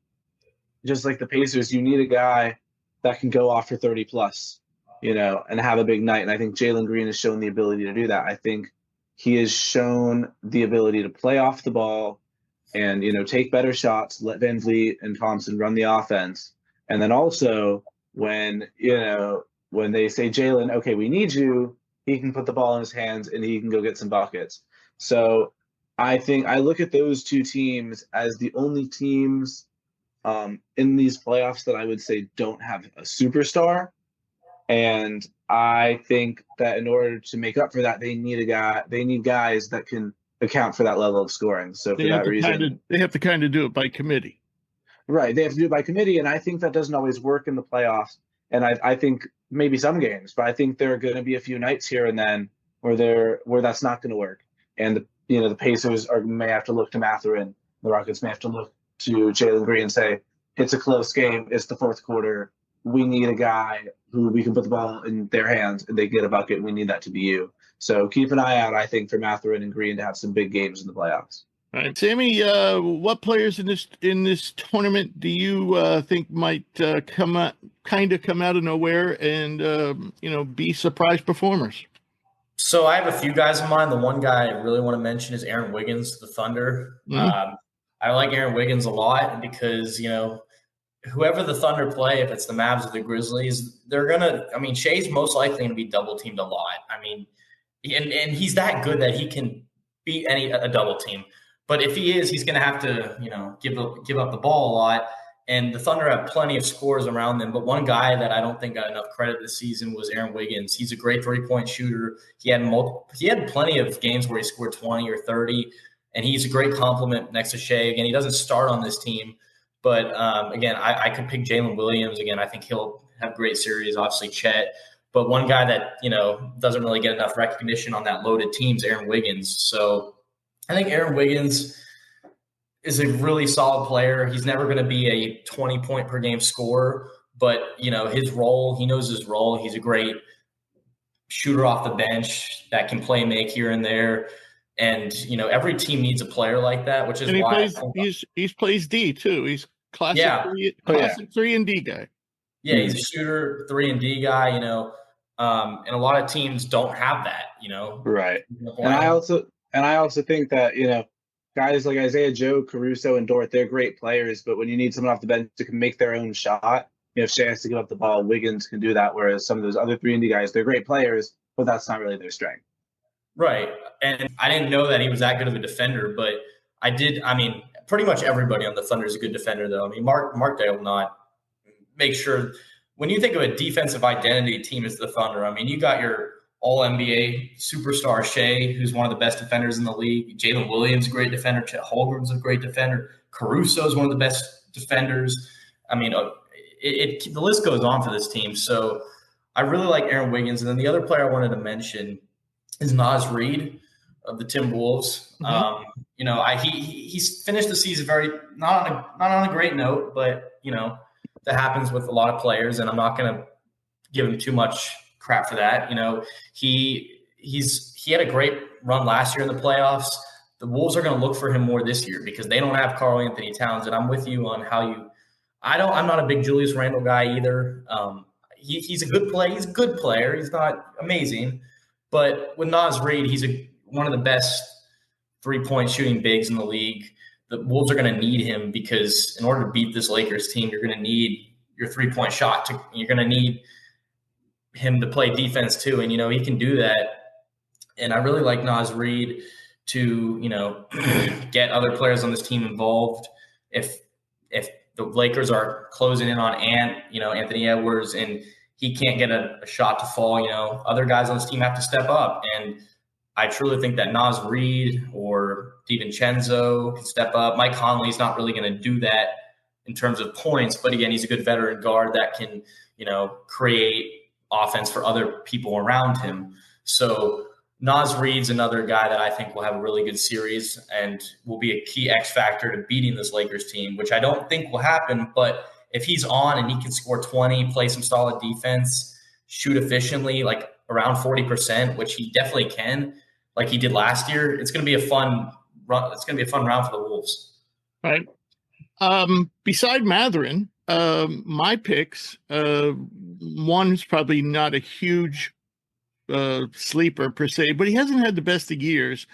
just like the Pacers, you need a guy that can go off for 30 plus, and have a big night. And I think Jalen Green has shown the ability to do that. I think he has shown the ability to play off the ball and, take better shots, let Van Vliet and Thompson run the offense. And then also when they say, Jalen, okay, we need you, he can put the ball in his hands and he can go get some buckets. So I think I look at those two teams as the only teams in these playoffs that I would say don't have a superstar. And I think that in order to make up for that, they need guys that can account for that level of scoring. So for that reason, they have to kind of do it by committee. Right. They have to do it by committee. And I think that doesn't always work in the playoffs. And I think maybe some games, but I think there are going to be a few nights here and then where that's not going to work. And the Pacers may have to look to Mathurin. The Rockets may have to look to Jalen Green and say, it's a close game. It's the fourth quarter. We need a guy who we can put the ball in their hands and they get a bucket. We need that to be you. So keep an eye out, I think, for Mathurin and Green to have some big games in the playoffs. All right, Sammy, what players in this tournament do you think might come out of nowhere and be surprise performers? So I have a few guys in mind. The one guy I really want to mention is Aaron Wiggins, the Thunder. Mm-hmm. I like Aaron Wiggins a lot because whoever the Thunder play, if it's the Mavs or the Grizzlies, Shea's most likely going to be double teamed a lot. And he's that good that he can beat a double team. But if he is, he's going to have to, give up the ball a lot. And the Thunder have plenty of scores around them. But one guy that I don't think got enough credit this season was Aaron Wiggins. He's a great 3-point shooter. He had plenty of games where he scored 20 or 30, and he's a great compliment next to Shea. Again, he doesn't start on this team. But, again, I could pick Jalen Williams. Again, I think he'll have a great series, obviously Chet. But one guy that, doesn't really get enough recognition on that loaded team is Aaron Wiggins. So I think Aaron Wiggins is a really solid player. He's never going to be a 20-point-per-game scorer. But, his role, he knows his role. He's a great shooter off the bench that can play make here and there. And, every team needs a player like that, which is why he plays D too. He's classic 3 and D guy. Yeah, he's a shooter, 3 and D guy, and a lot of teams don't have that, Right. And I also think that, guys like Isaiah Joe, Caruso, and Dort, they're great players, but when you need someone off the bench to make their own shot, if Shea has to give up the ball, Wiggins can do that, whereas some of those other 3 and D guys, they're great players, but that's not really their strength. Right. And I didn't know that he was that good of a defender, but I did. Pretty much everybody on the Thunder is a good defender, though. Mark Day will not make sure. When you think of a defensive identity team as the Thunder, you got your all-NBA superstar Shea, who's one of the best defenders in the league. Jalen Williams, great defender. Chet Holmgren's a great defender. Caruso is one of the best defenders. The list goes on for this team. So I really like Aaron Wiggins. And then the other player I wanted to mention is Naz Reid of the Timberwolves. Mm-hmm. He's finished the season not on a great note, but that happens with a lot of players, and I'm not going to give him too much crap for that. He had a great run last year in the playoffs. The Wolves are going to look for him more this year because they don't have Karl Anthony Towns, and I'm with you on I'm not a big Julius Randle guy either. He's a good player. He's a good player. He's not amazing. But with Naz Reid, he's one of the best 3-point shooting bigs in the league. The Wolves are going to need him because in order to beat this Lakers team, you're going to need your 3-point shot. You're going to need him to play defense too, and he can do that. And I really like Naz Reid to get other players on this team involved. If the Lakers are closing in on Anthony Edwards and he can't get a shot to fall. You know, other guys on this team have to step up. And I truly think that Naz Reid or DiVincenzo can step up. Mike Conley's not really going to do that in terms of points, but again, he's a good veteran guard that can, you know, create offense for other people around him. So Naz Reid's another guy that I think will have a really good series and will be a key X factor to beating this Lakers team, which I don't think will happen. But if he's on and he can score 20, play some solid defense, shoot efficiently, like around 40%, which he definitely can, like he did last year, it's going to be a fun run. It's going to be a fun round for the Wolves. Right. Beside Mathurin, my picks, one's probably not a huge sleeper per se, but he hasn't had the best of years,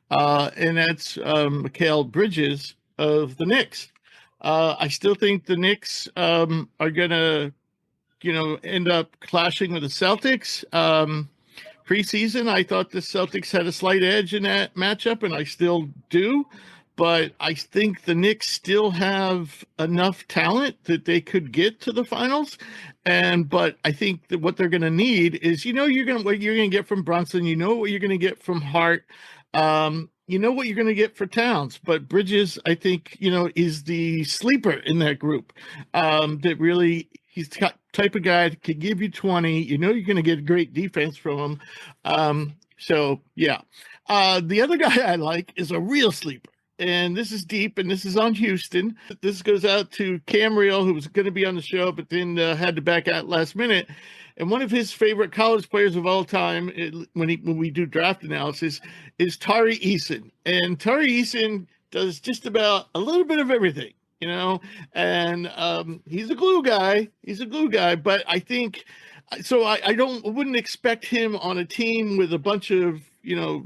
and that's Mikal Bridges of the Knicks. I still think the Knicks are gonna, end up clashing with the Celtics. Preseason, I thought the Celtics had a slight edge in that matchup, and I still do. But I think the Knicks still have enough talent that they could get to the finals. But I think that what they're going to need is, what you're going to get from Brunson, what you're going to get from Hart, what you're going to get for Towns. But Bridges, I think, is the sleeper in that group. That really, he's the type of guy that can give you 20. You're going to get great defense from him. So yeah. The other guy I like is a real sleeper. And this is deep, and this is on Houston. This goes out to Camriel, who was going to be on the show, but then had to back out last minute. And one of his favorite college players of all time, when we do draft analysis, is Tari Eason. And Tari Eason does just about a little bit of everything, And he's a glue guy. But I think so. I wouldn't expect him on a team with a bunch of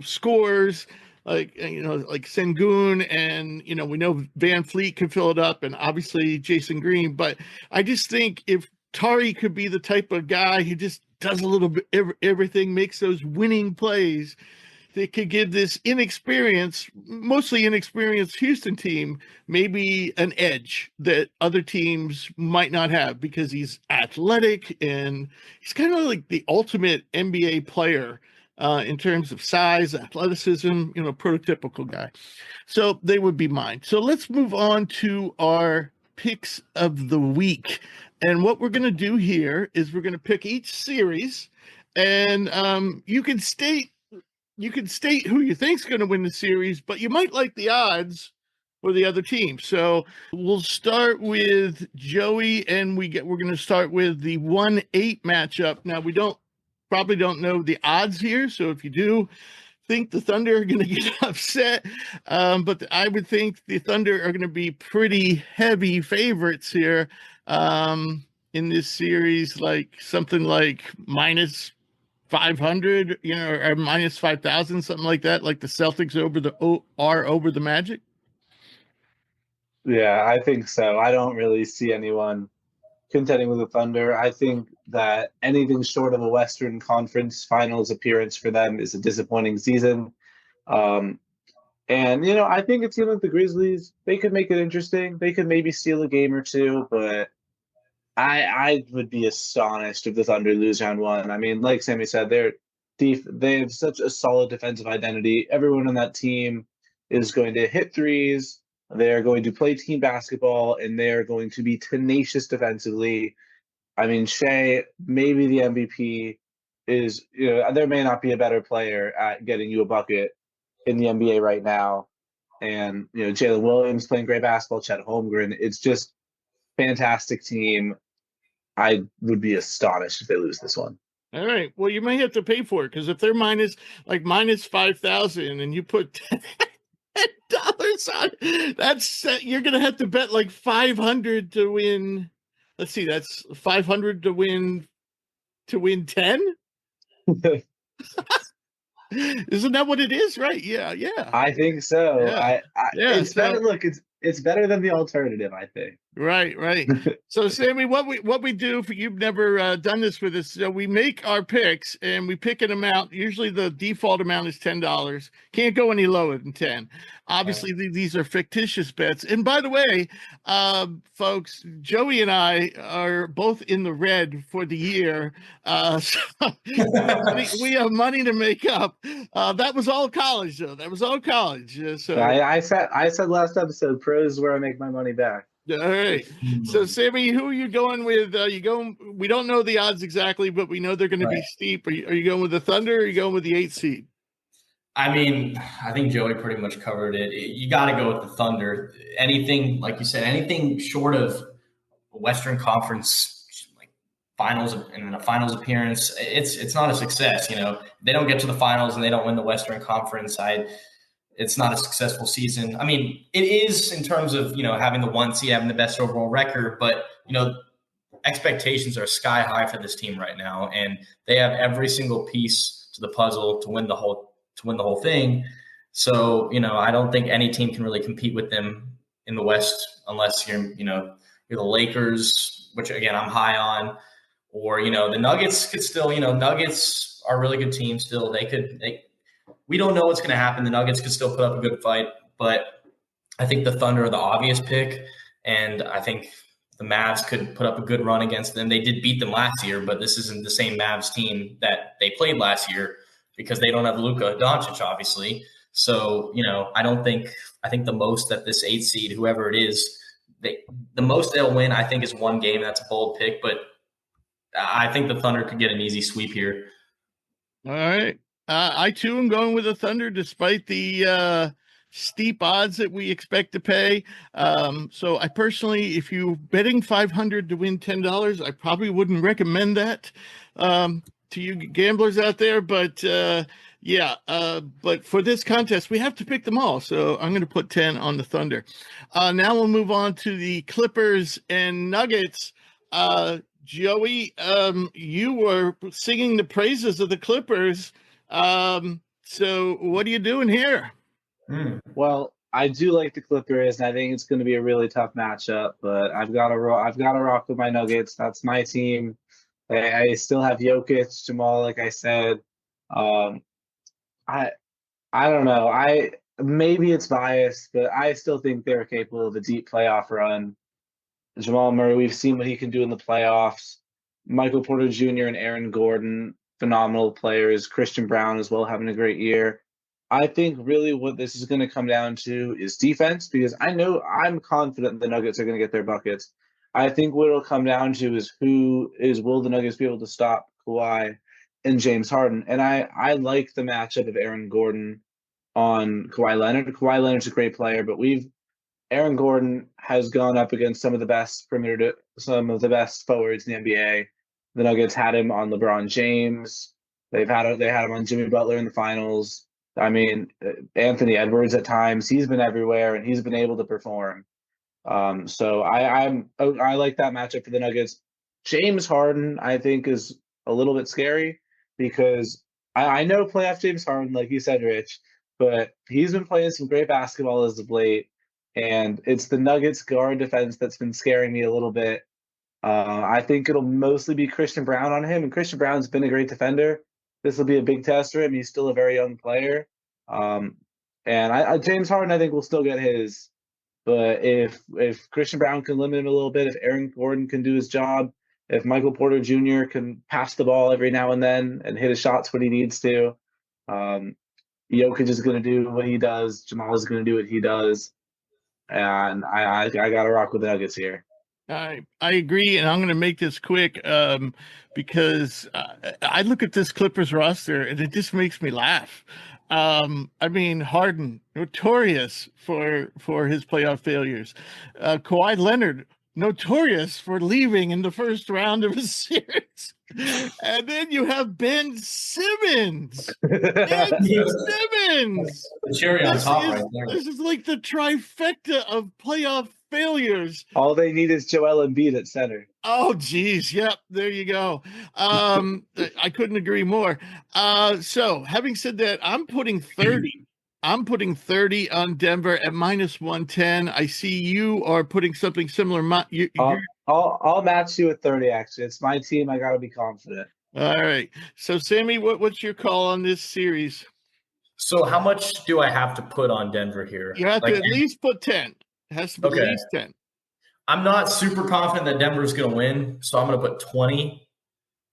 scores. Like Sengun, and we know Van Fleet can fill it up, and obviously Jason Green. But I just think if Tari could be the type of guy who just does a little bit everything, makes those winning plays, that could give this mostly inexperienced Houston team maybe an edge that other teams might not have, because he's athletic and he's kind of like the ultimate NBA player. In terms of size, athleticism, prototypical guy. So they would be mine. So let's move on to our picks of the week. And what we're going to do here is we're going to pick each series, and you can state who you think's going to win the series, but you might like the odds for the other team. So we'll start with Joey, and we're going to start with the 1-8 matchup. Now probably don't know the odds here, so if you do think the Thunder are going to get upset, but I would think the Thunder are going to be pretty heavy favorites here in this series, like something like minus 500, or minus 5,000, something like that, like the Celtics are over the Magic. Yeah, I think so. I don't really see anyone contending with the Thunder. I think that anything short of a Western Conference Finals appearance for them is a disappointing season. And I think a team like the Grizzlies, they could make it interesting. They could maybe steal a game or two, but I would be astonished if the Thunder lose round one. I mean, like Sammy said, they have such a solid defensive identity. Everyone on that team is going to hit threes. They're going to play team basketball, and they're going to be tenacious defensively. I mean, Shea, maybe the MVP, is, there may not be a better player at getting you a bucket in the NBA right now. And, Jalen Williams playing great basketball, Chet Holmgren. It's just fantastic team. I would be astonished if they lose this one. All right. Well, you may have to pay for it, because if they're minus 5,000 and you put $10 on, that's you're gonna have to bet like 500 to win. Let's see, that's 500 to win 10. Isn't that what it is? Right? Yeah. I think so. Yeah. It's better. Look, it's better than the alternative, I think. Right. So, Sammy, what we do for you've never done this with us. So we make our picks and we pick an amount. Usually, the default amount is $10. Can't go any lower than 10. Obviously, these are fictitious bets. And by the way, folks, Joey and I are both in the red for the year. So we have money to make up. That was all college, though. That was all college. So I said last episode, pros is where I make my money back. all right. So, Sammy, who are you going with? We don't know the odds exactly, but we know they're going to be steep. Are you going with the Thunder or are you going with the 8th seed? I mean, I think Joey pretty much covered it. You got to go with the Thunder. Anything, like you said, anything short of Western Conference like finals and a finals appearance, it's not a success. They don't get to the finals and they don't win the Western Conference. It's not a successful season. I mean, it is in terms of, having the 1 seed, having the best overall record, but, expectations are sky high for this team right now. And they have every single piece to the puzzle to win the whole thing. So, I don't think any team can really compete with them in the West unless you're the Lakers, which again, I'm high on, or, the Nuggets could still, Nuggets are a really good team still. We don't know what's going to happen. The Nuggets could still put up a good fight, but I think the Thunder are the obvious pick, and I think the Mavs could put up a good run against them. They did beat them last year, but this isn't the same Mavs team that they played last year because they don't have Luka Doncic, obviously. So, I think the most that this 8th seed, whoever it is, the most they'll win, I think, is one game. That's a bold pick, but I think the Thunder could get an easy sweep here. All right. I too am going with the Thunder, despite the steep odds that we expect to pay. So I personally, if you're betting $500 to win $10, I probably wouldn't recommend that to you gamblers out there. But but for this contest, we have to pick them all. So I'm going to put 10 on the Thunder. Now we'll move on to the Clippers and Nuggets. Joey, you were singing the praises of the Clippers. So what are you doing here? Well, I do like the Clippers, and I think it's going to be a really tough matchup. But I've got to rock with my Nuggets. That's my team. I still have Jokic, Jamal, like I said. I don't know. Maybe it's biased, but I still think they're capable of a deep playoff run. Jamal Murray, we've seen what he can do in the playoffs. Michael Porter Jr. and Aaron Gordon, phenomenal players. Christian Brown as well, having a great year. I think really what this is going to come down to is defense, because I'm confident the Nuggets are going to get their buckets. I think what it'll come down to is will the Nuggets be able to stop Kawhi and James Harden? And I like the matchup of Aaron Gordon on Kawhi Leonard. Kawhi Leonard's a great player, but Aaron Gordon has gone up against some of the best forwards in the NBA. The Nuggets had him on LeBron James. They had him on Jimmy Butler in the finals. I mean, Anthony Edwards at times. He's been everywhere and he's been able to perform. So I like that matchup for the Nuggets. James Harden, I think, is a little bit scary because I know playoff James Harden, like you said, Rich, but he's been playing some great basketball as of late. And it's the Nuggets guard defense that's been scaring me a little bit. I think it'll mostly be Christian Brown on him, and Christian Brown's been a great defender. This will be a big test for him. He's still a very young player. And James Harden, I think, will still get his. But if Christian Brown can limit him a little bit, if Aaron Gordon can do his job, if Michael Porter Jr. can pass the ball every now and then and hit his shots when he needs to, Jokic is going to do what he does. Jamal is going to do what he does. And I got to rock with the Nuggets here. I agree, and I'm going to make this quick because I look at this Clippers roster, and it just makes me laugh. I mean, Harden, notorious for his playoff failures. Kawhi Leonard, notorious for leaving in the first round of a series. And then you have Ben Simmons. Ben Simmons. The cherry on top right there. This is like the trifecta of playoff failures. All they need is Joel Embiid at center. Oh, geez. Yep. There you go. I couldn't agree more. So having said that, I'm putting 30 I'm putting 30 on Denver at -110. I see you are putting something similar. I'll match you with 30. Actually, it's my team. I gotta be confident. All right. So, Sammy, what's your call on this series? So how much do I have to put on Denver here? You have to at least put 10. It has to be at least 10. I'm not super confident that Denver's going to win, so I'm going to put 20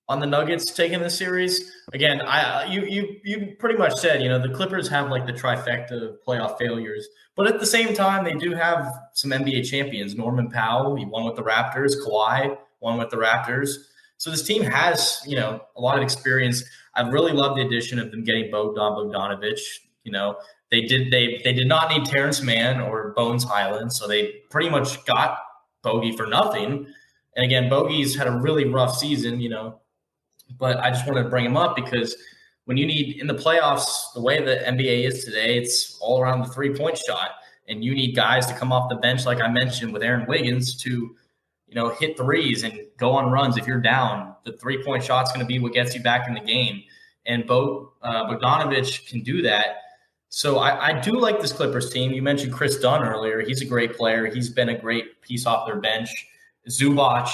on the Nuggets taking this series. Again, you pretty much said, the Clippers have like the trifecta of playoff failures, but at the same time, they do have some NBA champions. Norman Powell, he won with the Raptors. Kawhi won with the Raptors. So this team has, a lot of experience. I really love the addition of them getting Bogdanovich. They did not need Terrence Mann or Bones Highland, so they pretty much got Bogey for nothing. And again, Bogey's had a really rough season, but I just wanted to bring him up because when you need in the playoffs, the way the NBA is today, it's all around the 3-point shot. And you need guys to come off the bench, like I mentioned with Aaron Wiggins, to hit threes and go on runs. If you're down, the 3-point shot's going to be what gets you back in the game. And Bogdanovich can do that. So I do like this Clippers team. You mentioned Chris Dunn earlier. He's a great player. He's been a great piece off their bench. Zubac,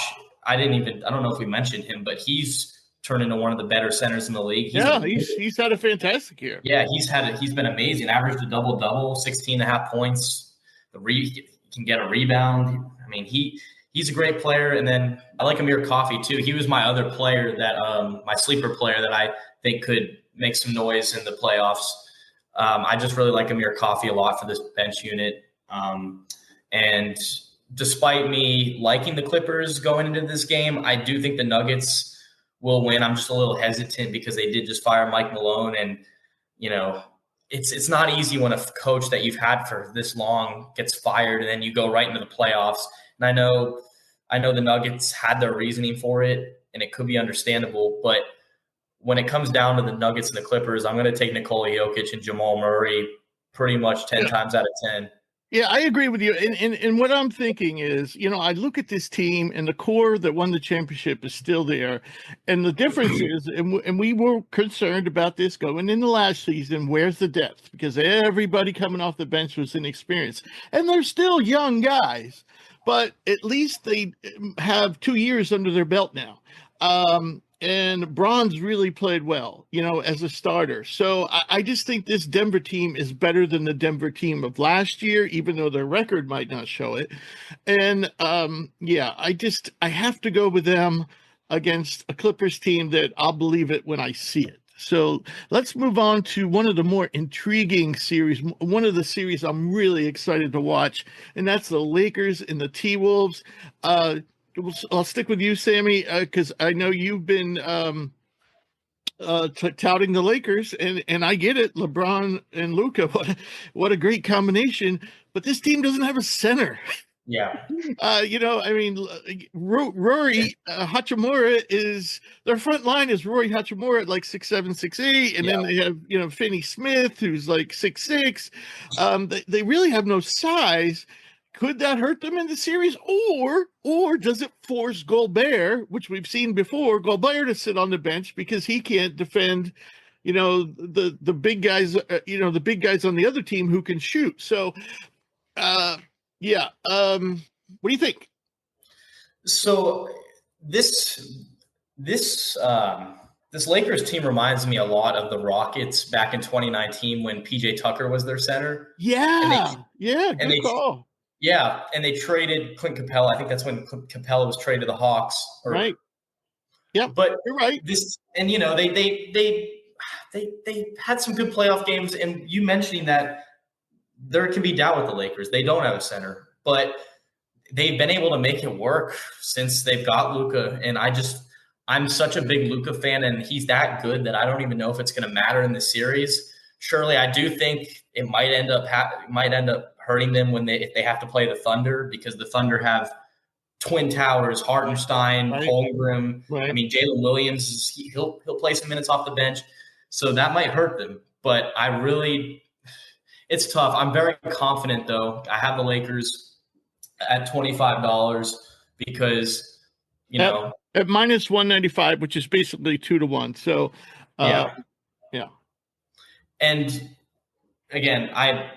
I don't know if we mentioned him, but he's turned into one of the better centers in the league. He's had a fantastic year. Yeah, he's been amazing. Averaged a double-double, 16.5 points. He can get a rebound. I mean, he's a great player. And then I like Amir Coffey too. He was my other player my sleeper player that I think could make some noise in the playoffs. I just really like Amir Coffey a lot for this bench unit. And despite me liking the Clippers going into this game, I do think the Nuggets will win. I'm just a little hesitant because they did just fire Mike Malone. And, it's not easy when a coach that you've had for this long gets fired and then you go right into the playoffs. And I know the Nuggets had their reasoning for it, and it could be understandable. But when it comes down to the Nuggets and the Clippers, I'm going to take Nikola Jokic and Jamal Murray pretty much 10 times out of 10. Yeah, I agree with you. And what I'm thinking is, I look at this team and the core that won the championship is still there. And the difference is, and we were concerned about this going into last season, where's the depth? Because everybody coming off the bench was inexperienced. And they're still young guys, but at least they have 2 years under their belt now. And Bron's really played well, as a starter. So I just think this Denver team is better than the Denver team of last year, even though their record might not show it. And I have to go with them against a Clippers team that I'll believe it when I see it. So let's move on to one of the more intriguing series, one of the series I'm really excited to watch, and that's the Lakers and the T-Wolves. I'll stick with you, Sammy, because I know you've been touting the Lakers, and I get it. LeBron and Luka, what a great combination. But this team doesn't have a center. Yeah. Rory Hachimura is their front line is Rory Hachimura at like 6'7", 6'8", and then they have Finney Smith who's like 6'6". They really have no size. Could that hurt them in the series, or does it force Gobert, which we've seen before, Gobert to sit on the bench because he can't defend, the big guys, the big guys on the other team who can shoot. So, what do you think? So this Lakers team reminds me a lot of the Rockets back in 2019 when PJ Tucker was their center. Yeah, good call. Yeah, and they traded Clint Capella. I think that's when Capella was traded to the Hawks. Right. Yeah, but you're right. They had some good playoff games, and you mentioning that there can be doubt with the Lakers. They don't have a center, but they've been able to make it work since they've got Luka. And I'm such a big Luka fan, and he's that good that I don't even know if it's going to matter in the series. Surely, I do think it might end up hurting them if they have to play the Thunder, because the Thunder have twin towers, Hartenstein, Holmgren. Right. I mean, Jalen Williams, he'll play some minutes off the bench, so that might hurt them. But it's tough. I'm very confident, though. I have the Lakers at $25 because, at minus 195, which is basically 2-1. So, yeah. And again,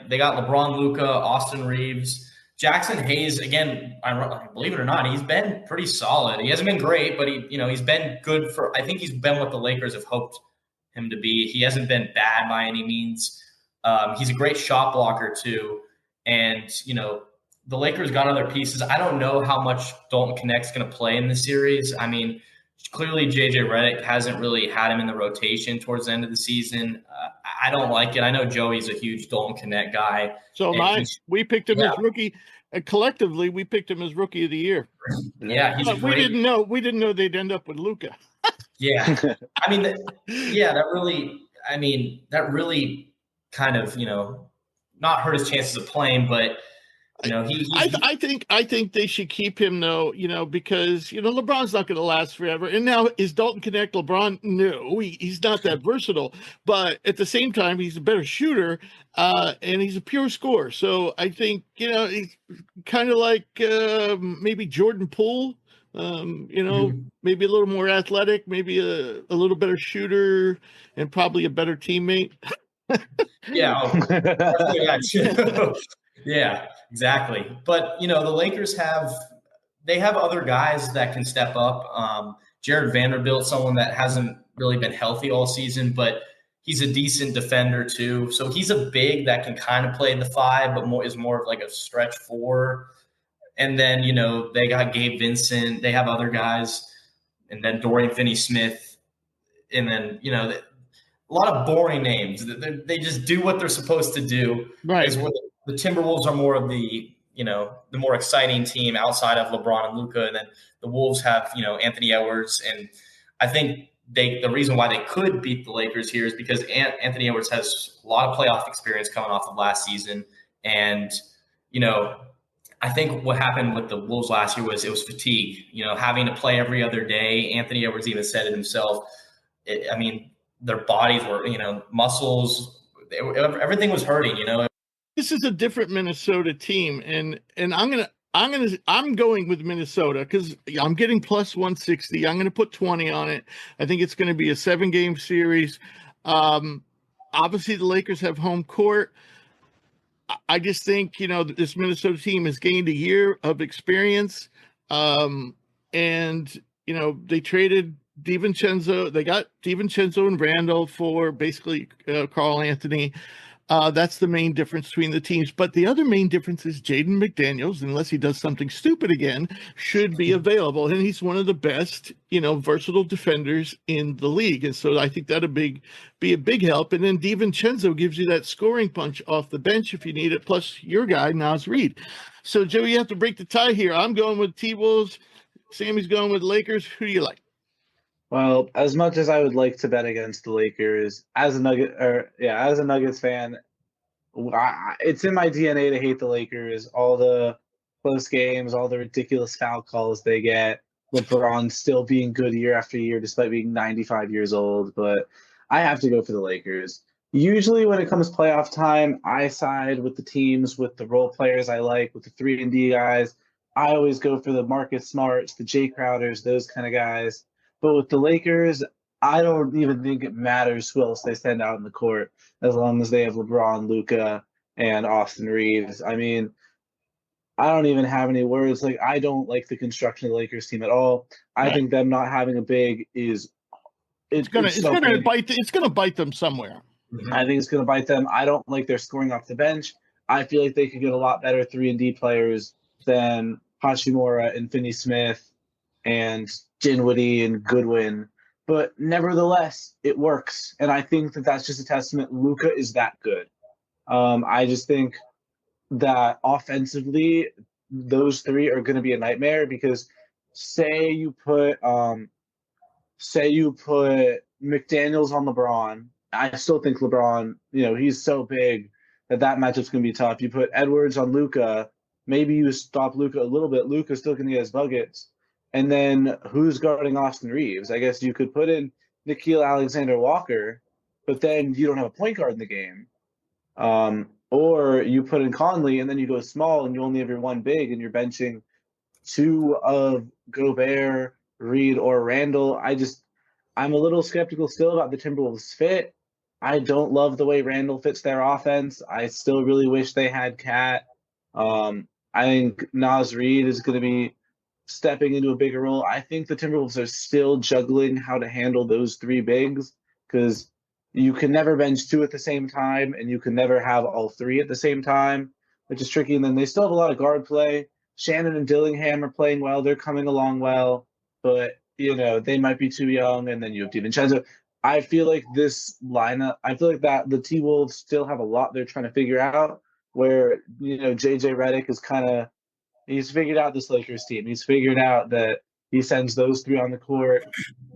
they got LeBron, Luka, Austin Reeves. Jackson Hayes, again, believe it or not, he's been pretty solid. He hasn't been great, but he's been good for. I think he's been what the Lakers have hoped him to be. He hasn't been bad by any means. He's a great shot blocker too, and the Lakers got other pieces. I don't know how much Dalton Connect's going to play in the series. I mean, clearly JJ Redick hasn't really had him in the rotation towards the end of the season. I don't like it. I know Joey's a huge Dalton Connect guy. So we picked him as rookie. Collectively, we picked him as rookie of the year. Yeah, he's but great. We didn't know they'd end up with Luka. Yeah, I mean, that really kind of not hurt his chances of playing, but. I think they should keep him though, because LeBron's not going to last forever. And now is Dalton Connect LeBron? No, he's not that versatile. But at the same time, he's a better shooter, and he's a pure scorer. So I think he's kind of like maybe Jordan Poole. Maybe a little more athletic, maybe a little better shooter, and probably a better teammate. Yeah, exactly. But the Lakers have other guys that can step up. Jared Vanderbilt, someone that hasn't really been healthy all season, but he's a decent defender too. So he's a big that can kind of play the 5, but is more of like a stretch 4. And then they got Gabe Vincent. They have other guys, and then Dorian Finney-Smith, and then a lot of boring names. They just do what they're supposed to do. Right. The Timberwolves are more of the more exciting team outside of LeBron and Luka, and then the Wolves have Anthony Edwards, and I think the reason why they could beat the Lakers here is because Anthony Edwards has a lot of playoff experience coming off of last season, and I think what happened with the Wolves last year was it was fatigue. Having to play every other day. Anthony Edwards even said it himself. Their bodies were muscles. Everything was hurting. This is a different Minnesota team, and I'm going with Minnesota because I'm getting plus 160. I'm going to put 20 on it. I think it's going to be a 7-game series. Obviously, the Lakers have home court. I just think this Minnesota team has gained a year of experience, and they traded DiVincenzo. They got DiVincenzo and Randall for basically Karl Anthony. That's the main difference between the teams. But the other main difference is Jaden McDaniels, unless he does something stupid again, should be available. And he's one of the best, versatile defenders in the league. And so I think that'd be a big help. And then DiVincenzo gives you that scoring punch off the bench if you need it, plus your guy, Naz Reid. So, Joe, you have to break the tie here. I'm going with T-Wolves. Sammy's going with Lakers. Who do you like? Well, as much as I would like to bet against the Lakers, as a Nuggets fan, it's in my DNA to hate the Lakers. All the close games, all the ridiculous foul calls they get, LeBron still being good year after year despite being 95 years old. But I have to go for the Lakers. Usually when it comes playoff time, I side with the teams, with the role players I like, with the 3-and-D guys. I always go for the Marcus Smarts, the Jay Crowders, those kind of guys. But with the Lakers, I don't even think it matters who else they send out in the court as long as they have LeBron, Luka, and Austin Reeves. I mean, I don't even have any words. Like, I don't like the construction of the Lakers team at all. I think them not having a big is it's gonna bite them somewhere. I think it's gonna bite them. I don't like their scoring off the bench. I feel like they could get a lot better 3-and-D players than Hachimura and Finney-Smith and Dinwiddie and Goodwin, but nevertheless, it works, and I think that's just a testament. Luka is that good. I just think that offensively, those three are going to be a nightmare because say you put McDaniels on LeBron. I still think LeBron, he's so big that matchup's going to be tough. You put Edwards on Luka. Maybe you stop Luka a little bit. Luka's still going to get his buckets. And then who's guarding Austin Reeves? I guess you could put in Nickeil Alexander-Walker, but then you don't have a point guard in the game. Or you put in Conley, and then you go small, and you only have your one big, and you're benching 2 of Gobert, Reed, or Randall. I'm a little skeptical still about the Timberwolves fit. I don't love the way Randall fits their offense. I still really wish they had Cat. I think Naz Reid is going to be stepping into a bigger role. I think the Timberwolves are still juggling how to handle those three bigs because you can never bench two at the same time, and you can never have all three at the same time, which is tricky. And then they still have a lot of guard play. Shannon and Dillingham are playing well. They're coming along well, but they might be too young. And then you have DiVincenzo. I feel like this lineup, I feel like that the T-Wolves still have a lot they're trying to figure out where, JJ Redick is he's figured out this Lakers team. He's figured out that he sends those three on the court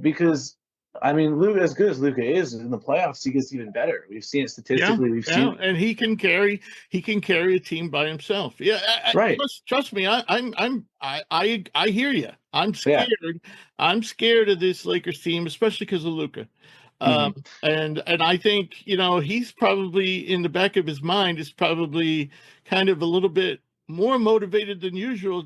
because, Luka, as good as Luka is in the playoffs, he gets even better. We've seen it statistically. We've seen, and he can carry a team by himself. Yeah, right. Trust me, I hear you. I'm scared. Yeah. I'm scared of this Lakers team, especially because of Luka. And I think, he's probably in the back of his mind is probably kind of a little bit more motivated than usual.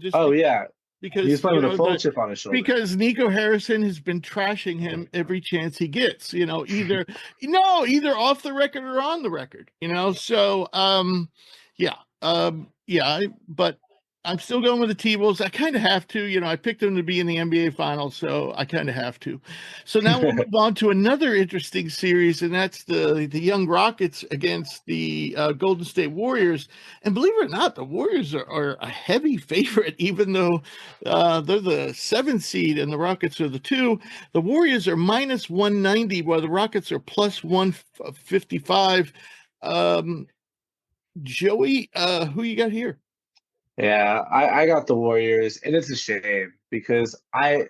Because he's playing with a full chip on his shoulder. Because Nico Harrison has been trashing him every chance he gets, either off the record or on the record, So, but I'm still going with the T-Wolves. I kind of have to, I picked them to be in the NBA Finals, so I kind of have to. So now we'll move on to another interesting series, and that's the young Rockets against the Golden State Warriors. And believe it or not, the Warriors are a heavy favorite, even though they're the 7th seed and the Rockets are the 2. The Warriors are minus 190, while the Rockets are plus 155. Joey, who you got here? Yeah, I got the Warriors, and it's a shame because I'm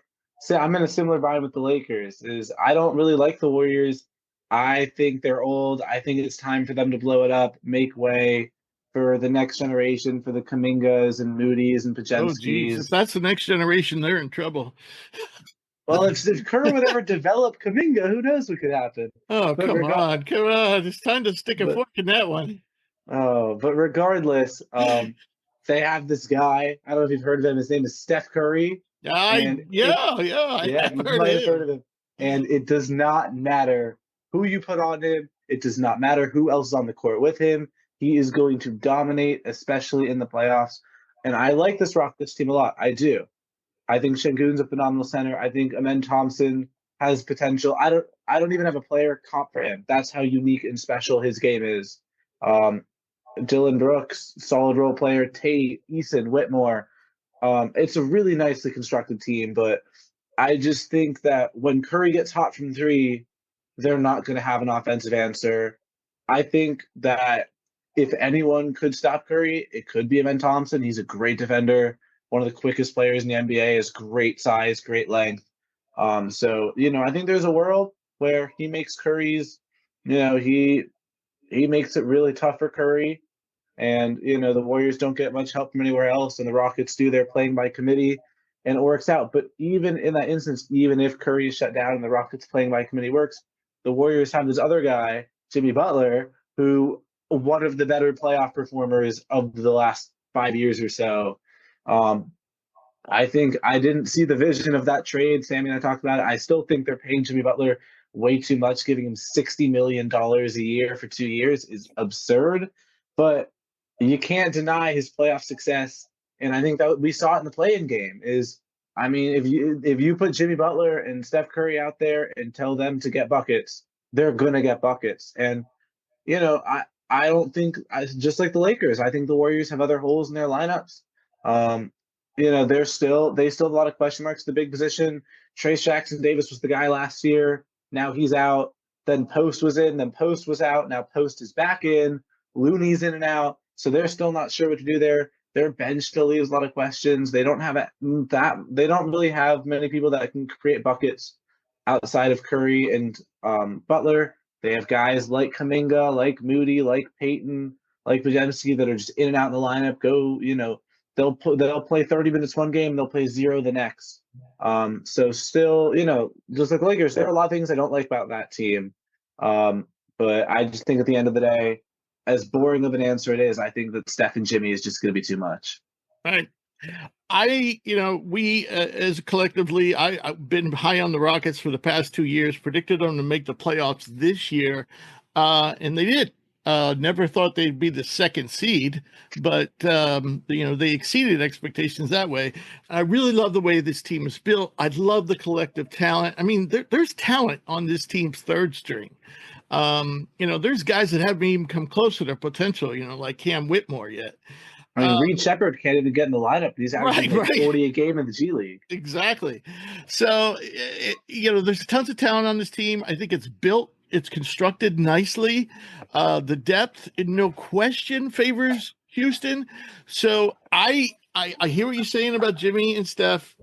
in a similar vibe with the Lakers. I don't really like the Warriors. I think they're old. I think it's time for them to blow it up, make way for the next generation, for the Kumingas and Moody's and Podziemskis. Oh, geez. If that's the next generation, they're in trouble. Well, if Kerr would ever develop Kuminga, who knows what could happen? Oh, come on. It's time to stick a fork in that one. Oh, but regardless, they have this guy. I don't know if you've heard of him. His name is Steph Curry. I have heard of him. And it does not matter who you put on him. It does not matter who else is on the court with him. He is going to dominate, especially in the playoffs. And I like this Rockets team a lot. I do. I think Şengün's a phenomenal center. I think Amen Thompson has potential. I don't even have a player comp for him. That's how unique and special his game is. Dylan Brooks, solid role player. Tate, Eason, Whitmore. It's a really nicely constructed team, but I just think that when Curry gets hot from three, they're not going to have an offensive answer. I think that if anyone could stop Curry, it could be Amen Thompson. He's a great defender, one of the quickest players in the NBA, has great size, great length. So, I think there's a world where he makes Curry's, he makes it really tough for Curry. And, the Warriors don't get much help from anywhere else, and the Rockets do. They're playing by committee, and it works out. But even in that instance, even if Curry is shut down and the Rockets playing by committee works, the Warriors have this other guy, Jimmy Butler, who one of the better playoff performers of the last 5 years or so. I think I didn't see the vision of that trade. Sammy and I talked about it. I still think they're paying Jimmy Butler way too much. Giving him $60 million a year for 2 years is absurd. But you can't deny his playoff success. And I think that we saw it in the play-in game if you put Jimmy Butler and Steph Curry out there and tell them to get buckets, they're going to get buckets. And, I don't think, just like the Lakers, I think the Warriors have other holes in their lineups. They still have a lot of question marks at the big position. Trace Jackson Davis was the guy last year. Now he's out. Then Post was in. Then Post was out. Now Post is back in. Looney's in and out. So they're still not sure what to do there. Their bench still leaves a lot of questions. They don't really have many people that can create buckets outside of Curry and Butler. They have guys like Kuminga, like Moody, like Payton, like Podziemski that are just in and out in the lineup. They'll play 30 minutes one game, they'll play 0 the next. So still, just like the Lakers, there are a lot of things I don't like about that team. But I just think at the end of the day, as boring of an answer it is, I think that Steph and Jimmy is just going to be too much. Right. We as collectively, I've been high on the Rockets for the past 2 years, predicted them to make the playoffs this year. and they did. Never thought they'd be the second seed, but they exceeded expectations that way. I really love the way this team is built. I love the collective talent. I mean, there's talent on this team's third string. There's guys that haven't even come close to their potential, like Cam Whitmore yet. I mean, Reed Shepherd can't even get in the lineup. He's averaging like 40 a game in the G League. Exactly. So, there's tons of talent on this team. I think it's built. It's constructed nicely. The depth, no question, favors Houston. So I hear what you're saying about Jimmy and Steph,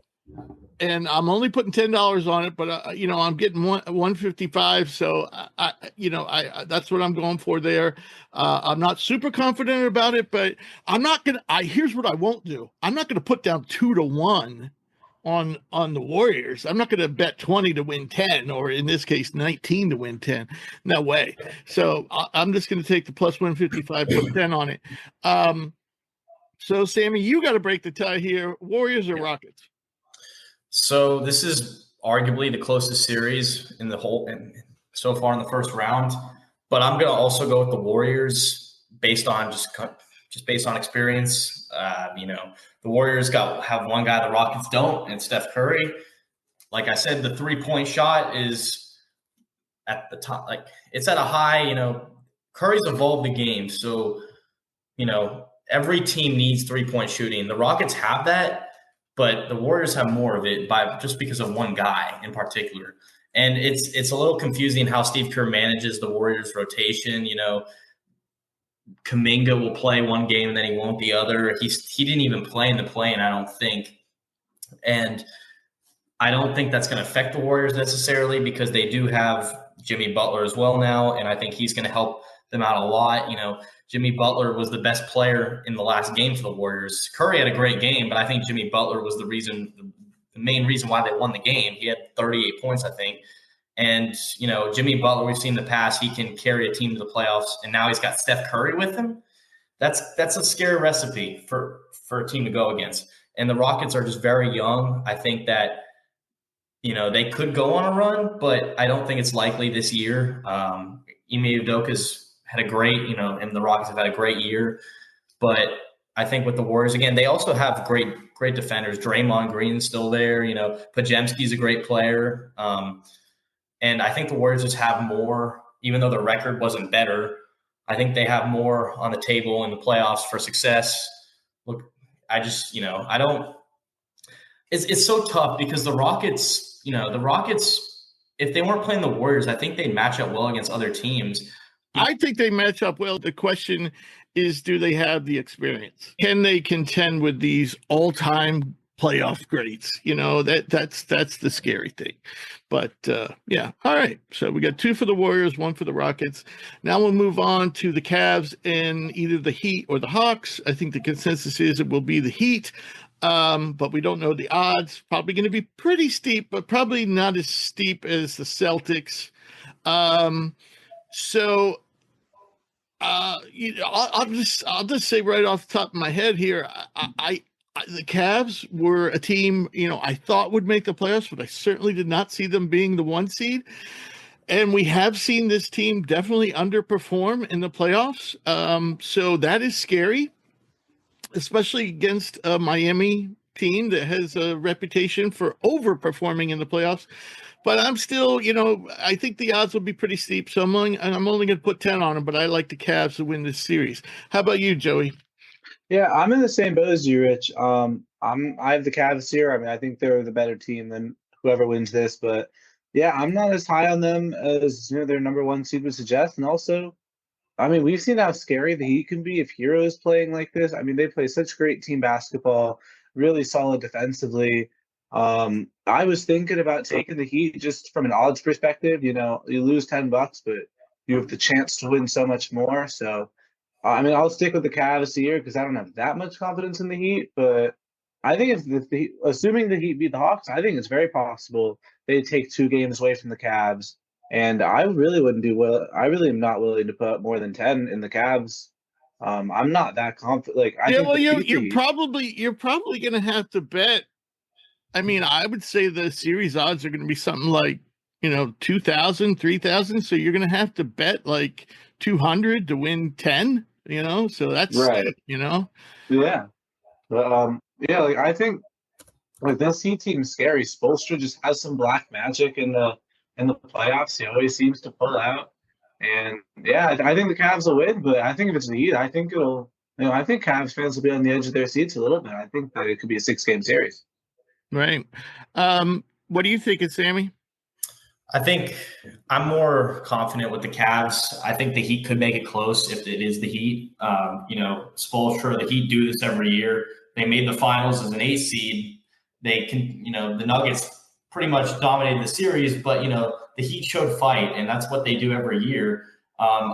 and I'm only putting $10 on it, but I'm getting 155. So I that's what I'm going for there. I'm not super confident about it, but here's what I won't do. I'm not gonna put down 2-1 on the Warriors. I'm not going to bet 20 to win 10, or in this case, 19 to win 10. No way. So I'm just going to take the plus 155, put 10 on it. So Sammy, you got to break the tie here. Warriors or Rockets? So this is arguably the closest series in the whole, and so far in the first round. But I'm going to also go with the Warriors based on just based on experience. The Warriors have one guy the Rockets don't, and Steph Curry. Like I said, the 3-point shot is at the top. Like, it's at a high, Curry's evolved the game. So, every team needs 3-point shooting. The Rockets have that, but the Warriors have more of it just because of one guy in particular. And it's a little confusing how Steve Kerr manages the Warriors rotation. Kuminga will play one game and then he won't the other. He didn't even play in the play-in, I don't think. And I don't think that's going to affect the Warriors necessarily, because they do have Jimmy Butler as well now, and I think he's going to help them out a lot. Jimmy Butler was the best player in the last game for the Warriors. Curry had a great game, but I think Jimmy Butler was the main reason why they won the game. He had 38 points, I think. And, Jimmy Butler, we've seen in the past, he can carry a team to the playoffs, and now he's got Steph Curry with him. That's a scary recipe for a team to go against. And the Rockets are just very young. I think that, they could go on a run, but I don't think it's likely this year. Ime Udoka's had a great, and the Rockets have had a great year. But I think with the Warriors, again, they also have great defenders. Draymond Green's still there. Podziemski's a great player. And I think the Warriors just have more, even though their record wasn't better. I think they have more on the table in the playoffs for success. Look, I just, I don't – it's so tough because the Rockets, if they weren't playing the Warriors, I think they'd match up well against other teams. I think they match up well. The question is, do they have the experience? Can they contend with these all-time playoff greats? That's the scary thing. But yeah, all right. So we got 2 for the Warriors, 1 for the Rockets. Now we'll move on to the Cavs and either the Heat or the Hawks. I think the consensus is it will be the Heat, but we don't know the odds. Probably going to be pretty steep, but probably not as steep as the Celtics. So I'll just say right off the top of my head here, the Cavs were a team, I thought would make the playoffs, but I certainly did not see them being the 1 seed. And we have seen this team definitely underperform in the playoffs. So that is scary, especially against a Miami team that has a reputation for overperforming in the playoffs. But I'm still, I think the odds will be pretty steep. So I'm only going to put 10 on them, but I like the Cavs to win this series. How about you, Joey? Yeah, I'm in the same boat as you, Rich. I have the Cavs here. I mean, I think they're the better team than whoever wins this. But yeah, I'm not as high on them as their number 1 seed would suggest. And also, I mean, we've seen how scary the Heat can be if Hero is playing like this. I mean, they play such great team basketball, really solid defensively. I was thinking about taking the Heat just from an odds perspective. You lose $10, but you have the chance to win so much more. So, I mean, I'll stick with the Cavs here because I don't have that much confidence in the Heat. But I think assuming the Heat beat the Hawks, I think it's very possible they take 2 games away from the Cavs. And I really wouldn't do well. I really am not willing to put more than 10 in the Cavs. I'm not that confident. Like, you're probably going to have to bet. I mean, I would say the series odds are going to be something like, 2,000, 3,000. So you're going to have to bet like 200 to win 10, so that's Right. steep, Yeah. But, yeah, like I think like they'll see teams scary. Spoelstra just has some black magic in the playoffs. He always seems to pull out. And yeah, I think the Cavs will win, but I think if it's the Heat, I think I think Cavs fans will be on the edge of their seats a little bit. I think that it could be a 6-game series. Right. What do you think of Sammy? I think I'm more confident with the Cavs. I think the Heat could make it close if it is the Heat. Spoelstra, the Heat do this every year. They made the finals as an 8 seed. They can, the Nuggets pretty much dominated the series, but the Heat showed fight, and that's what they do every year.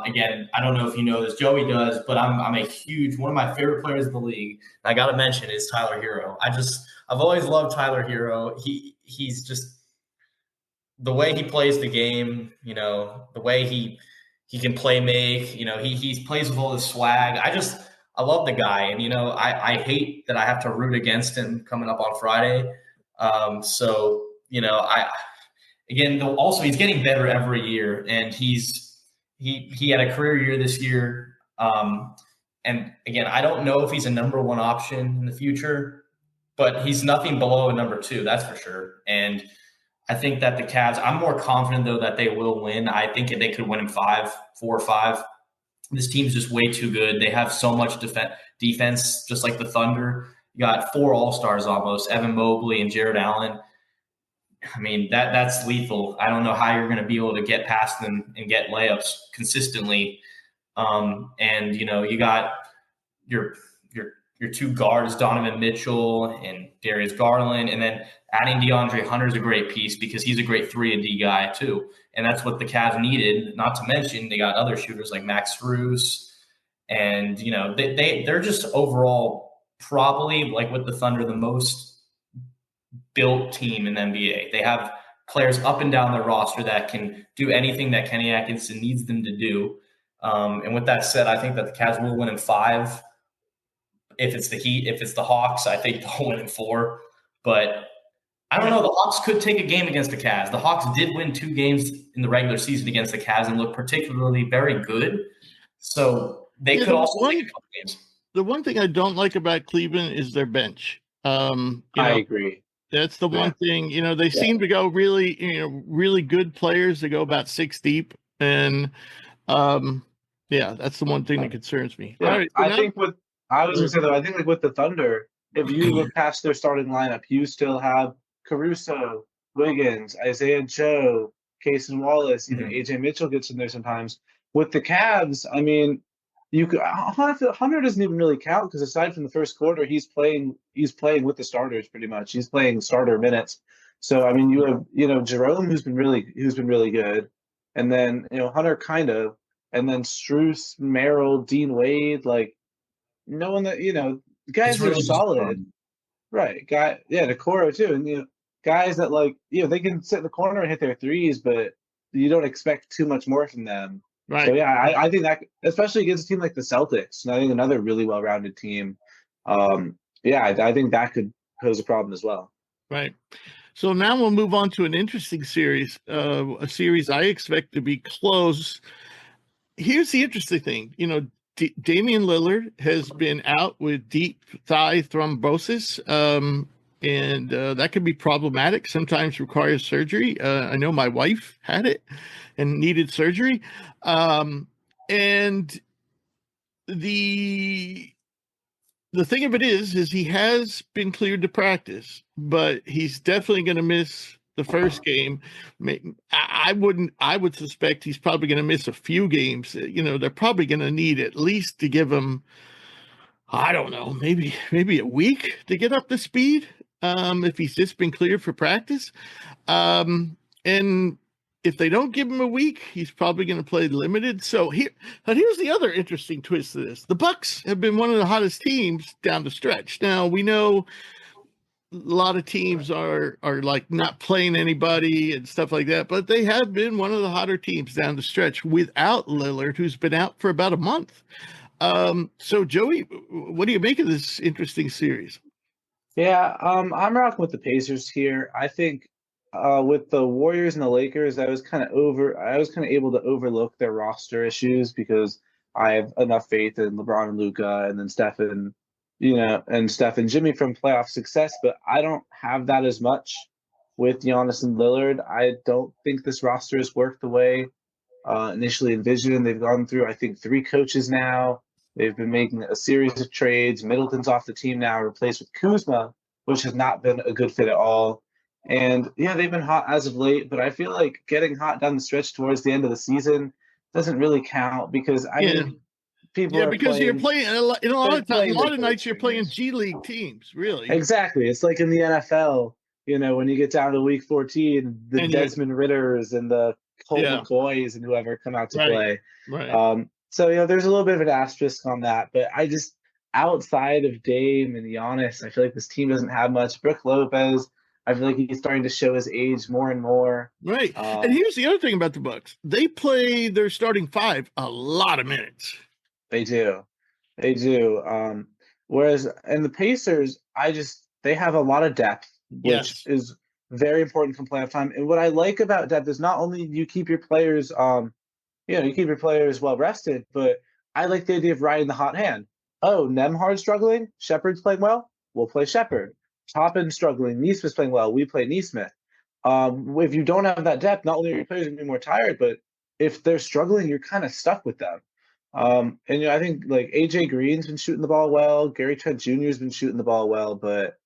Again, I don't know if you know this, Joey does, but I'm a huge one of my favorite players in the league. I got to mention is Tyler Hero. I've always loved Tyler Hero. He's just the way he plays the game. The way he can play make. He plays with all his swag. I love the guy, and I hate that I have to root against him coming up on Friday. Also he's getting better every year, and he had a career year this year. And again, I don't know if he's a number one option in the future, but he's nothing below a number 2, that's for sure. And I think that the Cavs, I'm more confident though that they will win. I think they could win in 4 or 5. This team's just way too good. They have so much defense, just like the Thunder. You got 4 All-Stars almost, Evan Mobley and Jared Allen. I mean, that's lethal. I don't know how you're going to be able to get past them and get layups consistently. And you got your 2 guards, Donovan Mitchell and Darius Garland, and then adding DeAndre Hunter is a great piece because he's a great 3-and-D guy too. And that's what the Cavs needed. Not to mention they got other shooters like Max Strus, and they're just overall probably, like with the Thunder, the most built team in the NBA. They have players up and down their roster that can do anything that Kenny Atkinson needs them to do. And with that said, I think that the Cavs will win in 5. If it's the Heat, if it's the Hawks, I think they'll win in 4. But I don't know. The Hawks could take a game against the Cavs. The Hawks did win 2 games in the regular season against the Cavs and look particularly very good. So they could also take a couple games. The one thing I don't like about Cleveland is their bench. I agree. That's the one thing. They seem to go really good players. They go about 6 deep, and that's the one thing that concerns me. Yeah, right, I think with the Thunder, if you look past their starting lineup, you still have Caruso, Wiggins, Isaiah Joe, Cason Wallace, even AJ Mitchell gets in there sometimes. With the Cavs, I mean, Hunter doesn't even really count because aside from the first quarter, he's playing with the starters pretty much. He's playing starter minutes. So I mean, you have Jerome who's been really good, and then Hunter kind of, and then Strus, Merrill, Dean Wade, like no one that guys are solid, right? Decoro too, and guys that they can sit in the corner and hit their threes, but you don't expect too much more from them. Right. So I think that, especially against a team like the Celtics, and I think another really well-rounded team, I think that could pose a problem as well. Right. So now we'll move on to an interesting series, a series I expect to be close. Here's the interesting thing, Damian Lillard has been out with deep thigh thrombosis, and that can be problematic. Sometimes requires surgery. I know my wife had it and needed surgery. And the thing of it is he has been cleared to practice, but he's definitely going to miss the first game. I would suspect he's probably going to miss a few games. They're probably going to need at least to give him, I don't know, maybe a week to get up to speed. If he's just been cleared for practice. And if they don't give him a week, he's probably going to play limited. So here's the other interesting twist to this. The Bucks have been one of the hottest teams down the stretch. Now, we know a lot of teams are like not playing anybody and stuff like that, but they have been one of the hotter teams down the stretch without Lillard, who's been out for about a month. So, Joey, what do you make of this interesting series? Yeah, I'm rocking with the Pacers here. I think with the Warriors and the Lakers, I was kind of able to overlook their roster issues because I have enough faith in LeBron and Luka and then Steph and Jimmy from playoff success, but I don't have that as much with Giannis and Lillard. I don't think this roster has worked the way initially envisioned. They've gone through, I think, 3 coaches now. They've been making a series of trades. Middleton's off the team now, replaced with Kuzma, which has not been a good fit at all. And yeah, they've been hot as of late, but I feel like getting hot down the stretch towards the end of the season doesn't really count because I mean, people are because you're playing a lot of nights you're playing games. G League teams, really. Exactly. It's like in the NFL, when you get down to week 14, the Desmond Ritters and the Colt McCoys and whoever come out to play. Right. So, there's a little bit of an asterisk on that, but I just, outside of Dame and Giannis, I feel like this team doesn't have much. Brook Lopez, I feel like he's starting to show his age more and more. Right. And here's the other thing about the Bucks. They play their starting 5 a lot of minutes. They do. Whereas in the Pacers, they have a lot of depth, which is very important for playoff time. And what I like about depth is not only you keep your players well rested, but I like the idea of riding the hot hand. Oh, Nembhard's struggling, Shepard's playing well, we'll play Shepard. Toppin's struggling, Neesmith's playing well, we play Neesmith. If you don't have that depth, not only are your players going to be more tired, but if they're struggling, you're kind of stuck with them. And I think like AJ Green's been shooting the ball well, Gary Trent Jr. has been shooting the ball well, but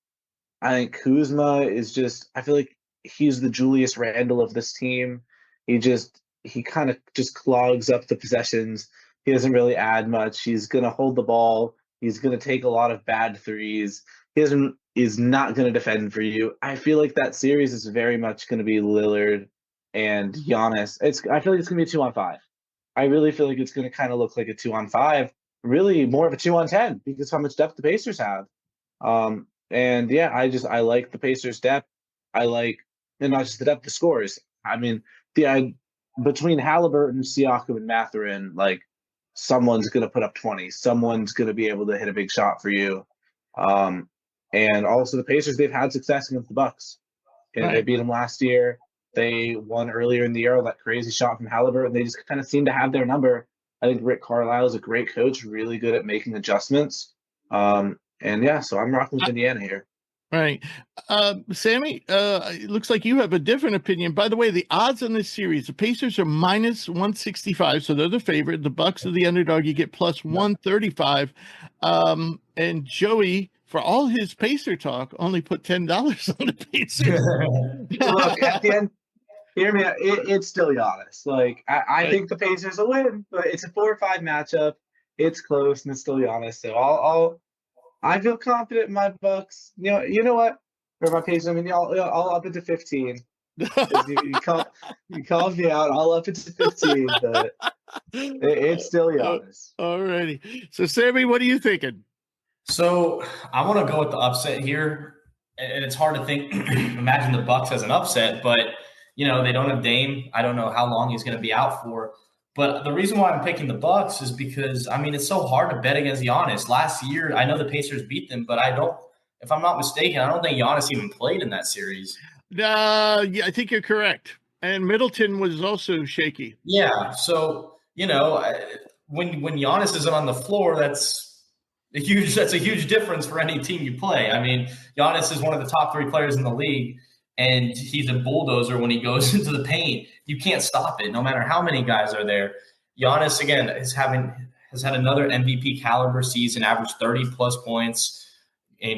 I think Kuzma is I feel like he's the Julius Randle of this team. He kind of just clogs up the possessions. He doesn't really add much. He's going to hold the ball. He's going to take a lot of bad threes. Is not going to defend for you. I feel like that series is very much going to be Lillard and Giannis. I feel like it's going to be a 2-on-5. I really feel like it's going to kind of look like a 2-on-5, really more of a 2-on-10 because how much depth the Pacers have. And yeah, I like the Pacers' depth. And not just the depth, the scores. I mean, between Halliburton, Siakam, and Mathurin, like someone's going to put up 20. Someone's going to be able to hit a big shot for you. And also the Pacers, they've had success against the Bucks. And They beat them last year. They won earlier in the year, that crazy shot from Halliburton. They just kind of seem to have their number. I think Rick Carlisle is a great coach, really good at making adjustments. So I'm rocking with Indiana here. Right. Sammy, it looks like you have a different opinion. By the way, the odds on this series, the Pacers are minus 165, so they're the favorite. The Bucks are the underdog. You get plus 135. And Joey, for all his Pacer talk, only put $10 on the Pacers. Look, at the end, hear me out. It's still Giannis. Like I think the Pacers will win, but it's a 4-5 matchup. It's close, and it's still Giannis. So I feel confident in my Bucks. You know what? For my Pacers, I mean, I'll up it to 15. You called me out. I'll up it to 15, but it's still Giannis. Alrighty. So, Sammy, what are you thinking? So I want to go with the upset here, and it's hard to imagine the Bucks as an upset, but they don't have Dame. I don't know how long he's going to be out for. But the reason why I'm picking the Bucks is because it's so hard to bet against Giannis. Last year, I know the Pacers beat them, but if I'm not mistaken, I don't think Giannis even played in that series. Yeah, I think you're correct. And Middleton was also shaky. Yeah. So, when Giannis isn't on the floor, that's a huge difference for any team you play. I mean, Giannis is one of the top 3 players in the league, and he's a bulldozer when he goes into the paint. You can't stop it, no matter how many guys are there. Giannis, again, has had another MVP caliber season, averaged 30-plus points. He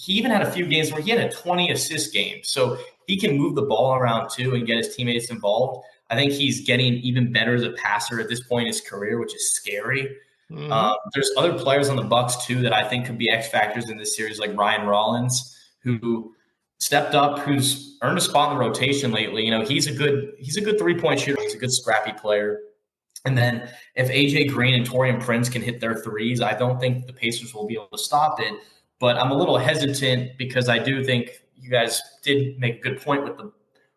even had a few games where he had a 20 assist game. So he can move the ball around too and get his teammates involved. I think he's getting even better as a passer at this point in his career, which is scary. Mm-hmm. There's other players on the Bucks too that I think could be X factors in this series, like Ryan Rollins, who stepped up, who's earned a spot in the rotation lately. He's a good 3-point shooter. He's a good scrappy player. And then if AJ Green and Taurean Prince can hit their threes, I don't think the Pacers will be able to stop it. But I'm a little hesitant because I do think you guys did make a good point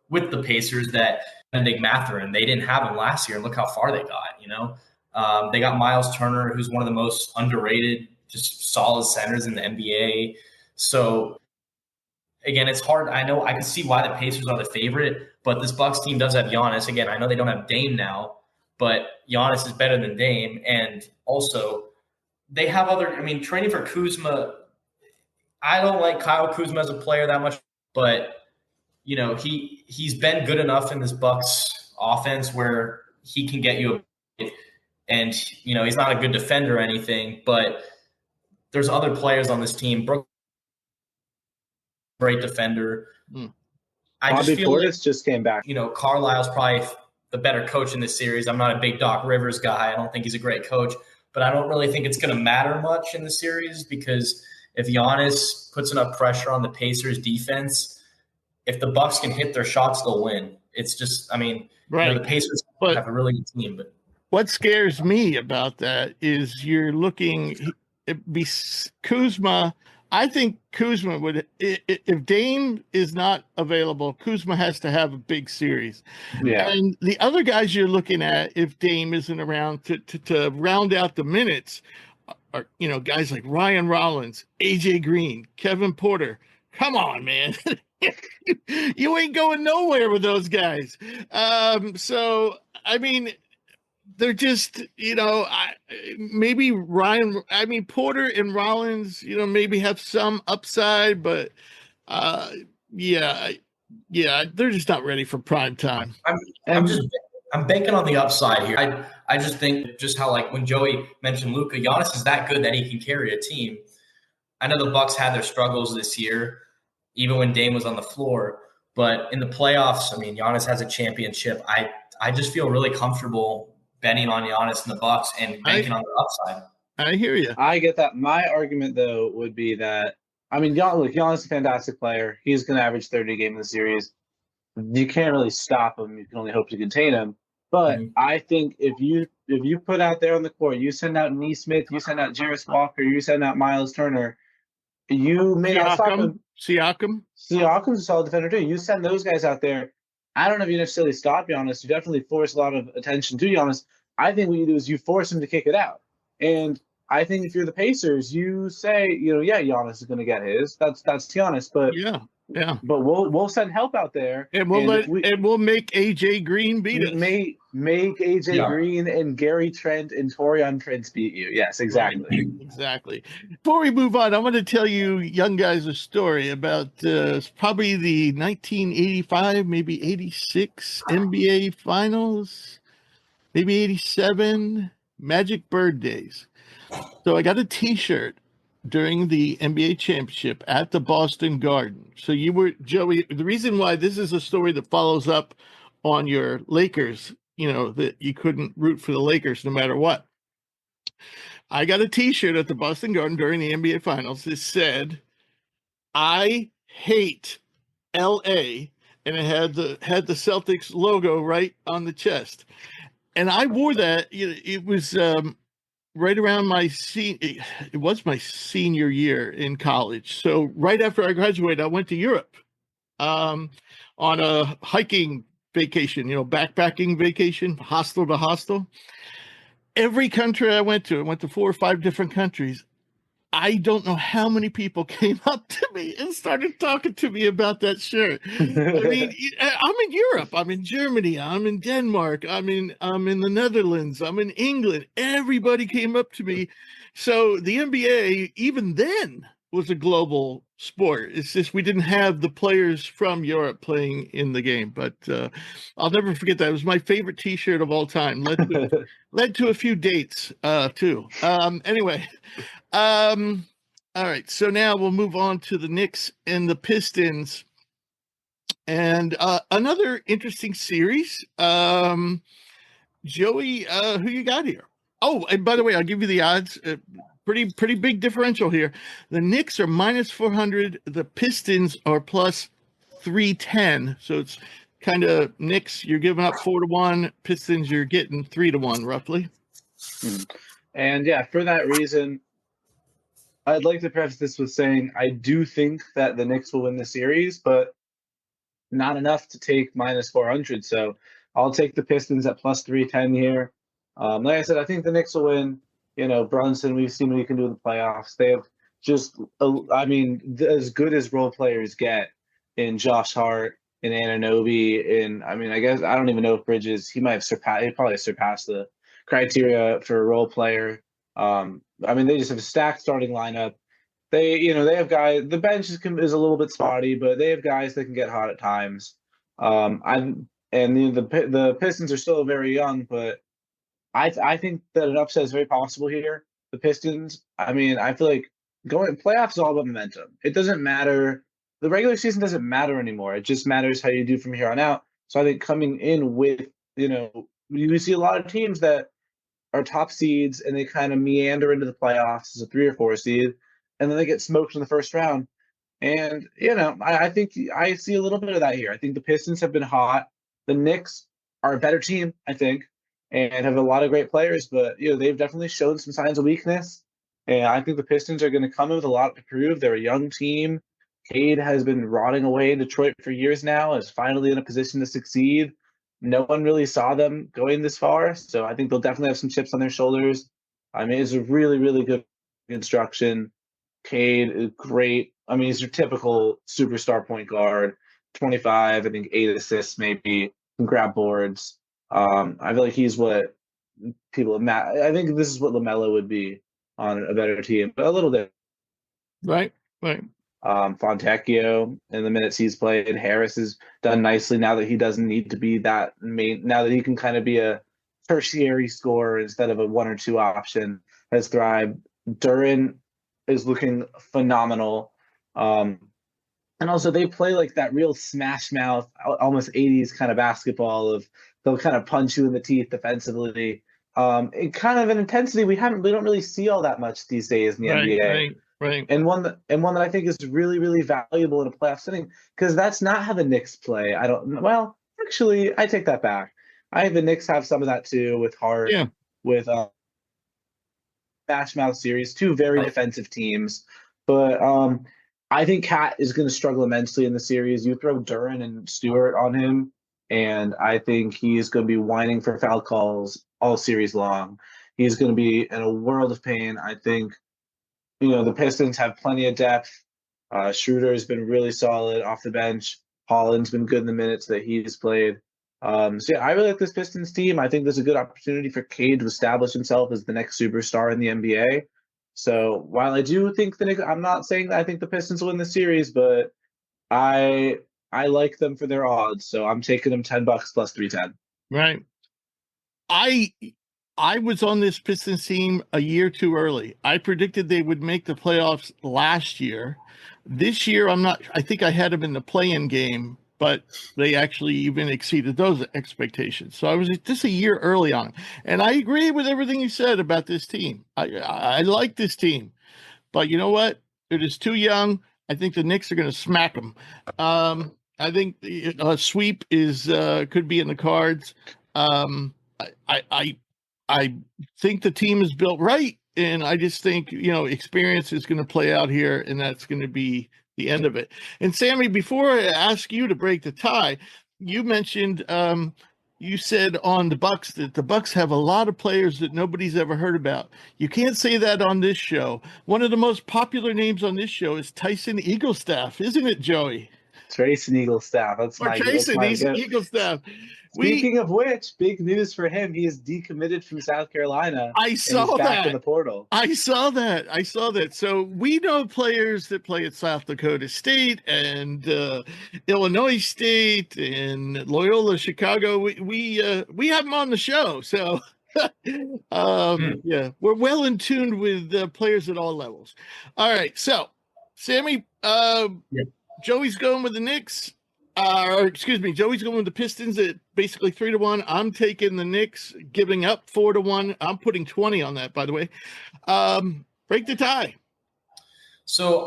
with the Pacers that Big Mathurin, they didn't have him last year, and look how far they got. They got Miles Turner, who's one of the most underrated, just solid centers in the NBA. So again, it's hard. I know I can see why the Pacers are the favorite, but this Bucks team does have Giannis. Again, I know they don't have Dame now, but Giannis is better than Dame. And also, they have other, I mean, training for Kuzma. I don't like Kyle Kuzma as a player that much, but he's been good enough in this Bucks offense where he can get you and he's not a good defender or anything, but there's other players on this team. Brook, great defender. I Bobby just feel Portis just came back. Carlisle's probably the better coach in this series. I'm not a big Doc Rivers guy. I don't think he's a great coach, but I don't really think it's going to matter much in the series because if Giannis puts enough pressure on the Pacers defense, if the Bucks can hit their shots, they'll win. It's just, the Pacers have a really good team. But what scares me about that is you're looking Kuzma. I think Kuzma would, if Dame is not available, Kuzma has to have a big series. Yeah. And the other guys you're looking at, if Dame isn't around to round out the minutes, are guys like Ryan Rollins, AJ Green, Kevin Porter. Come on, man. You ain't going nowhere with those guys. So, they're just, maybe Porter and Rollins, maybe have some upside, but they're just not ready for prime time. I'm banking on the upside here. I just think just how, like, when Joey mentioned Luka, Giannis is that good that he can carry a team. I know the Bucks had their struggles this year, even when Dame was on the floor. But in the playoffs, Giannis has a championship. I just feel really comfortable betting on Giannis and the Bucks and banking on the upside. I hear you. I get that. My argument, though, would be that, Giannis is a fantastic player. He's going to average 30 a game in the series. You can't really stop him. You can only hope to contain him. But I think if you put out there on the court, you send out Nesmith, you send out Jarris Walker, you send out Miles Turner, you may not stop him. Siakam's a solid defender too. You send those guys out there. I don't know if you necessarily stop Giannis. You definitely force a lot of attention to Giannis. I think what you do is you force him to kick it out. And I think if you're the Pacers, you say, Giannis is going to get his. That's Giannis. But yeah. But we'll send help out there, and we'll make AJ Green beat us. Make AJ Green and Gary Trent and Torian Prince beat you. Yes, exactly. Right. Exactly. Before we move on, I want to tell you young guys a story about probably the 1985, maybe 86 NBA Finals, maybe 87 Magic Bird days. So I got a T-shirt during the NBA championship at the Boston Garden. So you were, Joey, the reason why this is a story that follows up on your Lakers, that you couldn't root for the Lakers no matter what. I got a T-shirt at the Boston Garden during the NBA Finals that said, "I hate LA," and it had the Celtics logo right on the chest. And I wore that. It was right around it was my senior year in college. So right after I graduated, I went to Europe on a hiking vacation, backpacking vacation, hostel to hostel. Every country I went to 4 or 5 different countries. I don't know how many people came up to me and started talking to me about that shirt. I'm in Europe. I'm in Germany. I'm in Denmark. I'm in the Netherlands. I'm in England. Everybody came up to me. So the NBA, even then, was a global sport. It's just we didn't have the players from Europe playing in the game. But I'll never forget that. It was my favorite T-shirt of all time. Led to a few dates too. Anyway. All right, so now we'll move on to the Knicks and the Pistons, and another interesting series. Joey, who you got here? Oh, and by the way, I'll give you the odds. Pretty big differential here. The Knicks are minus 400. The Pistons are plus 310. So it's kind of Knicks, you're giving up 4-1. Pistons, you're getting 3-1 roughly. And yeah, for that reason, I'd like to preface this with saying I do think that the Knicks will win the series, but not enough to take minus 400. So I'll take the Pistons at plus 310 here. Like I said, I think the Knicks will win. Brunson, we've seen what he can do in the playoffs. They have just, as good as role players get. in Josh Hart, in Anunoby, I guess I don't even know if Bridges, he probably surpassed the criteria for a role player. They just have a stacked starting lineup. They have guys. The bench is a little bit spotty, but they have guys that can get hot at times. The Pistons are still very young, but I think that an upset is very possible here. The Pistons. I feel like going playoffs is all about momentum. It doesn't matter. The regular season doesn't matter anymore. It just matters how you do from here on out. So I think coming in with you see a lot of teams that are top seeds and they kind of meander into the playoffs as a 3 or 4 seed, and then they get smoked in the first round. And I think I see a little bit of that here. I think the Pistons have been hot. The Knicks are a better team, I think, and have a lot of great players, but they've definitely shown some signs of weakness. And I think the Pistons are going to come in with a lot to prove. They're a young team. Cade has been rotting away in Detroit for years now, is finally in a position to succeed. No one really saw them going this far, so I think they'll definitely have some chips on their shoulders. It's a really, really good construction. Cade is great. He's your typical superstar point guard, 25, I think 8 assists maybe, can grab boards. I feel like he's what I think this is what LaMelo would be on a better team, but a little bit. Right. Fontecchio, in the minutes he's played, Harris has done nicely now that he doesn't need to be that main. Now that he can kind of be a tertiary scorer instead of a 1 or 2 option, has thrived. Duren is looking phenomenal. And also they play like that real smash mouth, almost 80s kind of basketball of they'll kind of punch you in the teeth defensively. It kind of an intensity we don't really see all that much these days in the NBA. Right. And one that I think is really, really valuable in a playoff setting, because that's not how the Knicks play. Actually, I take that back. I think the Knicks have some of that too with Hart, with smash mouth series, 2 very defensive teams. But I think Cat is going to struggle immensely in the series. You throw Duren and Stewart on him, and I think he's going to be whining for foul calls all series long. He's going to be in a world of pain. I think, the Pistons have plenty of depth. Schroeder has been really solid off the bench. Holland's been good in the minutes that he's played. I really like this Pistons team. I think there's a good opportunity for Cade to establish himself as the next superstar in the NBA. So while I do think I'm not saying that I think the Pistons will win the series, but I like them for their odds. So I'm taking them $10 plus 310. Right. I was on this Pistons team a year too early. I predicted they would make the playoffs last year. This year, I think I had them in the play-in game, but they actually even exceeded those expectations. So I was just a year early on them. And I agree with everything you said about this team. I like this team. But you know what? They're just too young. I think the Knicks are going to smack them. I think a sweep could be in the cards. I think the team is built right, and I just think, experience is going to play out here, and that's going to be the end of it. And Sammy, before I ask you to break the tie, you mentioned, you said on the Bucks that the Bucks have a lot of players that nobody's ever heard about. You can't say that on this show. One of the most popular names on this show is Tyson Eaglestaff, isn't it, Joey? Tyson Eaglestaff. That's my Eaglestaff. Speaking of which, big news for him. He is decommitted from South Carolina. I saw that. Back in the portal. I saw that. So we know players that play at South Dakota State and Illinois State and Loyola Chicago. We have them on the show. So yeah, we're well in tune with players at all levels. All right. So Sammy, Joey's going with the Knicks. Joey's going with the Pistons at basically 3-1. I'm taking the Knicks, giving up 4-1. I'm putting 20 on that, by the way. Break the tie.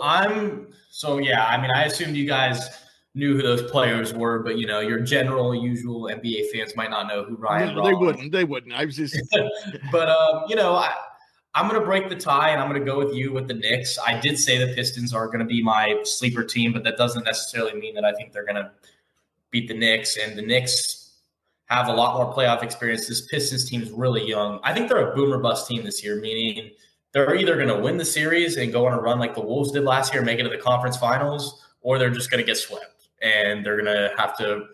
I assumed you guys knew who those players were, but your usual NBA fans might not know who Ryan. No, they wouldn't. I was just. But I'm going to break the tie, and I'm going to go with you with the Knicks. I did say the Pistons are going to be my sleeper team, but that doesn't necessarily mean that I think they're going to beat the Knicks. And the Knicks have a lot more playoff experience. This Pistons team is really young. I think they're a boom or bust team this year, meaning they're either going to win the series and go on a run like the Wolves did last year and make it to the conference finals, or they're just going to get swept. and they're going to have to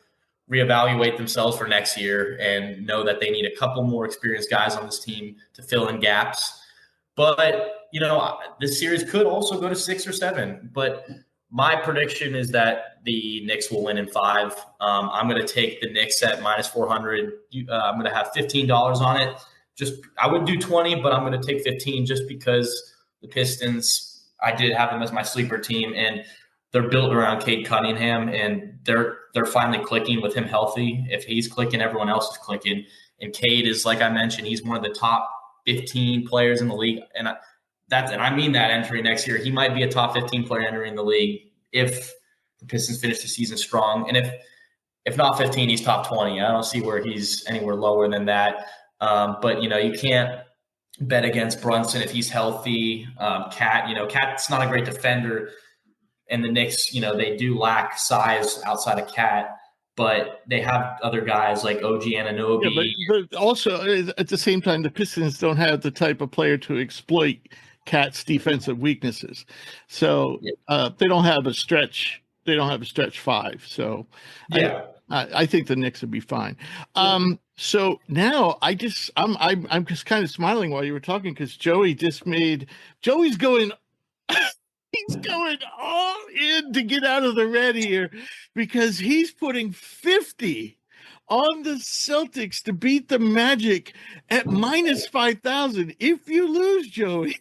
reevaluate themselves for next year and know that they need a couple more experienced guys on this team to fill in gaps. But, this series could also go to 6 or 7. But my prediction is that the Knicks will win in 5. I'm going to take the Knicks at minus 400. I'm going to have $15 on it. I would do 20, but I'm going to take 15 just because the Pistons, I did have them as my sleeper team, and they're built around Cade Cunningham, and they're finally clicking with him healthy. If he's clicking, everyone else is clicking. And Cade is, like I mentioned, he's one of the top 15 players in the league. And I mean that entering next year. He might be a top 15 player entering the league if the Pistons finish the season strong. And if not 15, he's top 20. I don't see where he's anywhere lower than that. But, you can't bet against Brunson if he's healthy. Cat's not a great defender. And the Knicks, they do lack size outside of Cat, but they have other guys like OG Anunoby. Yeah, but also at the same time, the Pistons don't have the type of player to exploit Cat's defensive weaknesses. So they don't have a stretch. They don't have a stretch 5. So I think the Knicks would be fine. So now I'm just kind of smiling while you were talking because Joey's going. He's going all in to get out of the red here because he's putting 50 on the Celtics to beat the Magic at minus 5,000. If you lose, Joey,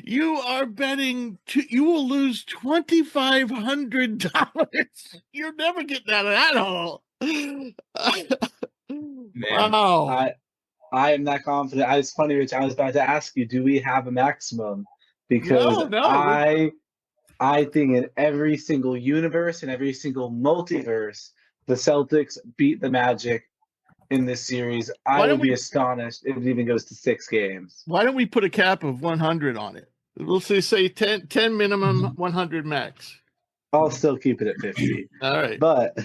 you are betting you will lose $2,500. You're never getting out of that hole. Wow. I am not confident. It's funny, Rich. I was about to ask you, do we have a maximum? Because No. I think in every single universe and every single multiverse, the Celtics beat the Magic in this series. I would be astonished if it even goes to 6 games. Why don't we put a cap of 100 on it? We'll say 10 minimum, 100 max. I'll still keep it at 50. All right. But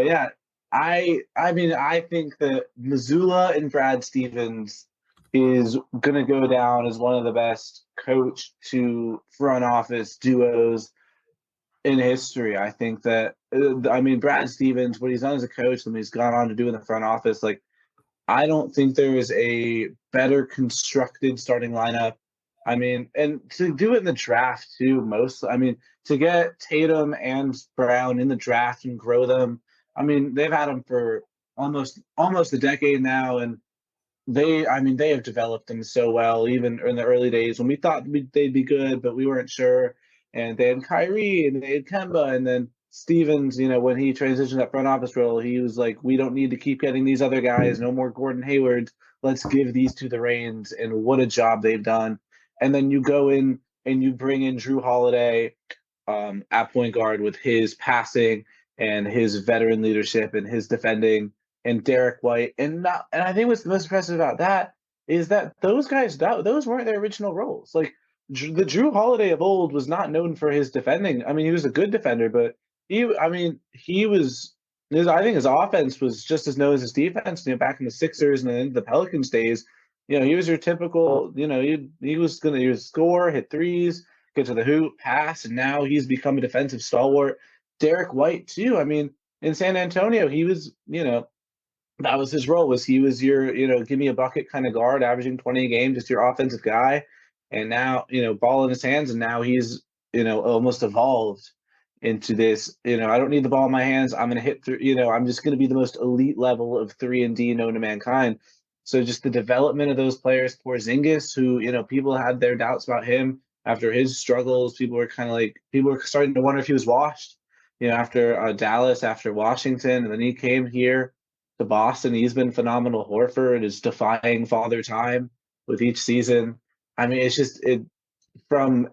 yeah. I mean, I think that Mazzulla and Brad Stevens is going to go down as one of the best coach to front office duos in history. I think that, Brad Stevens, what he's done as a coach and he's gone on to do in the front office, I don't think there is a better constructed starting lineup. And to do it in the draft too, to get Tatum and Brown in the draft and grow them. They've had them for almost a decade now, and they have developed them so well, even in the early days when we thought they'd be good, but we weren't sure. And they had Kyrie and they had Kemba, and then Stevens, when he transitioned that front office role, he was like, we don't need to keep getting these other guys, no more Gordon Hayward. Let's give these two the reins, and what a job they've done. And then you go in and you bring in Drew Holiday at point guard with his passing and his veteran leadership and his defending, and Derek White. And I think what's the most impressive about that is that those guys, those weren't their original roles. The Drew Holiday of old was not known for his defending. He was a good defender, but I think his offense was just as known as his defense, back in the Sixers and then the Pelicans days. He was your typical, he was going to score, hit threes, get to the hoop, pass, and now he's become a defensive stalwart. Derek White too. In San Antonio, he was, that was his role. He was your, give me a bucket kind of guard, averaging 20 a game, just your offensive guy. And now, ball in his hands, and now he's, almost evolved into this. I don't need the ball in my hands. I'm going to hit through. I'm just going to be the most elite level of 3-and-D known to mankind. So just the development of those players, Porzingis, who people had their doubts about him after his struggles. People were starting to wonder if he was washed. After Dallas, after Washington, and then he came here to Boston. He's been phenomenal. Horford is defying father time with each season. It's just from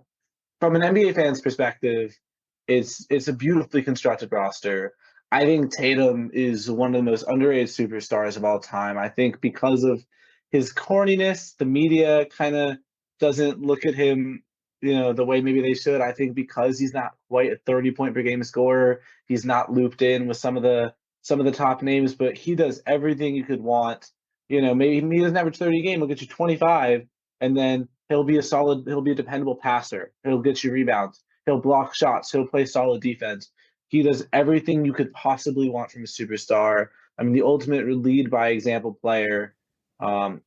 an NBA fan's perspective, it's a beautifully constructed roster. I think Tatum is one of the most underrated superstars of all time. I think because of his corniness, the media kind of doesn't look at him the way maybe they should. I think because he's not quite a 30-point per game scorer, he's not looped in with some of the top names, but he does everything you could want. Maybe he doesn't average 30 a game, he'll get you 25, and then He'll be a dependable passer. He'll get you rebounds. He'll block shots. He'll play solid defense. He does everything you could possibly want from a superstar. I mean, the ultimate lead by example player. And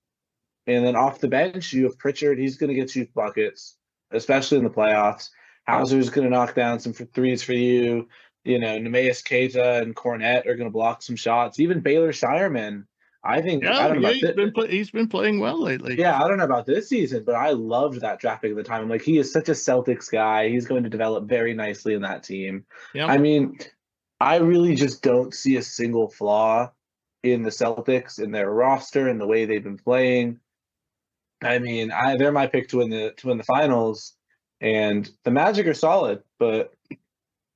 then off the bench, you have Pritchard. He's going to get you buckets, especially in the playoffs. Hauser's going to knock down some threes for you. You know, Neemias Queta and Cornette are going to block some shots. Even Baylor Shireman. I think I don't know about he's been playing well lately. Yeah, I don't know about this season, but I loved that draft pick at the time. Like, he is such a Celtics guy. He's going to develop very nicely in that team. Yep. I mean, I really just don't see a single flaw in the Celtics, in their roster, and the way they've been playing. I mean, they're my pick to win the finals, and the Magic are solid, but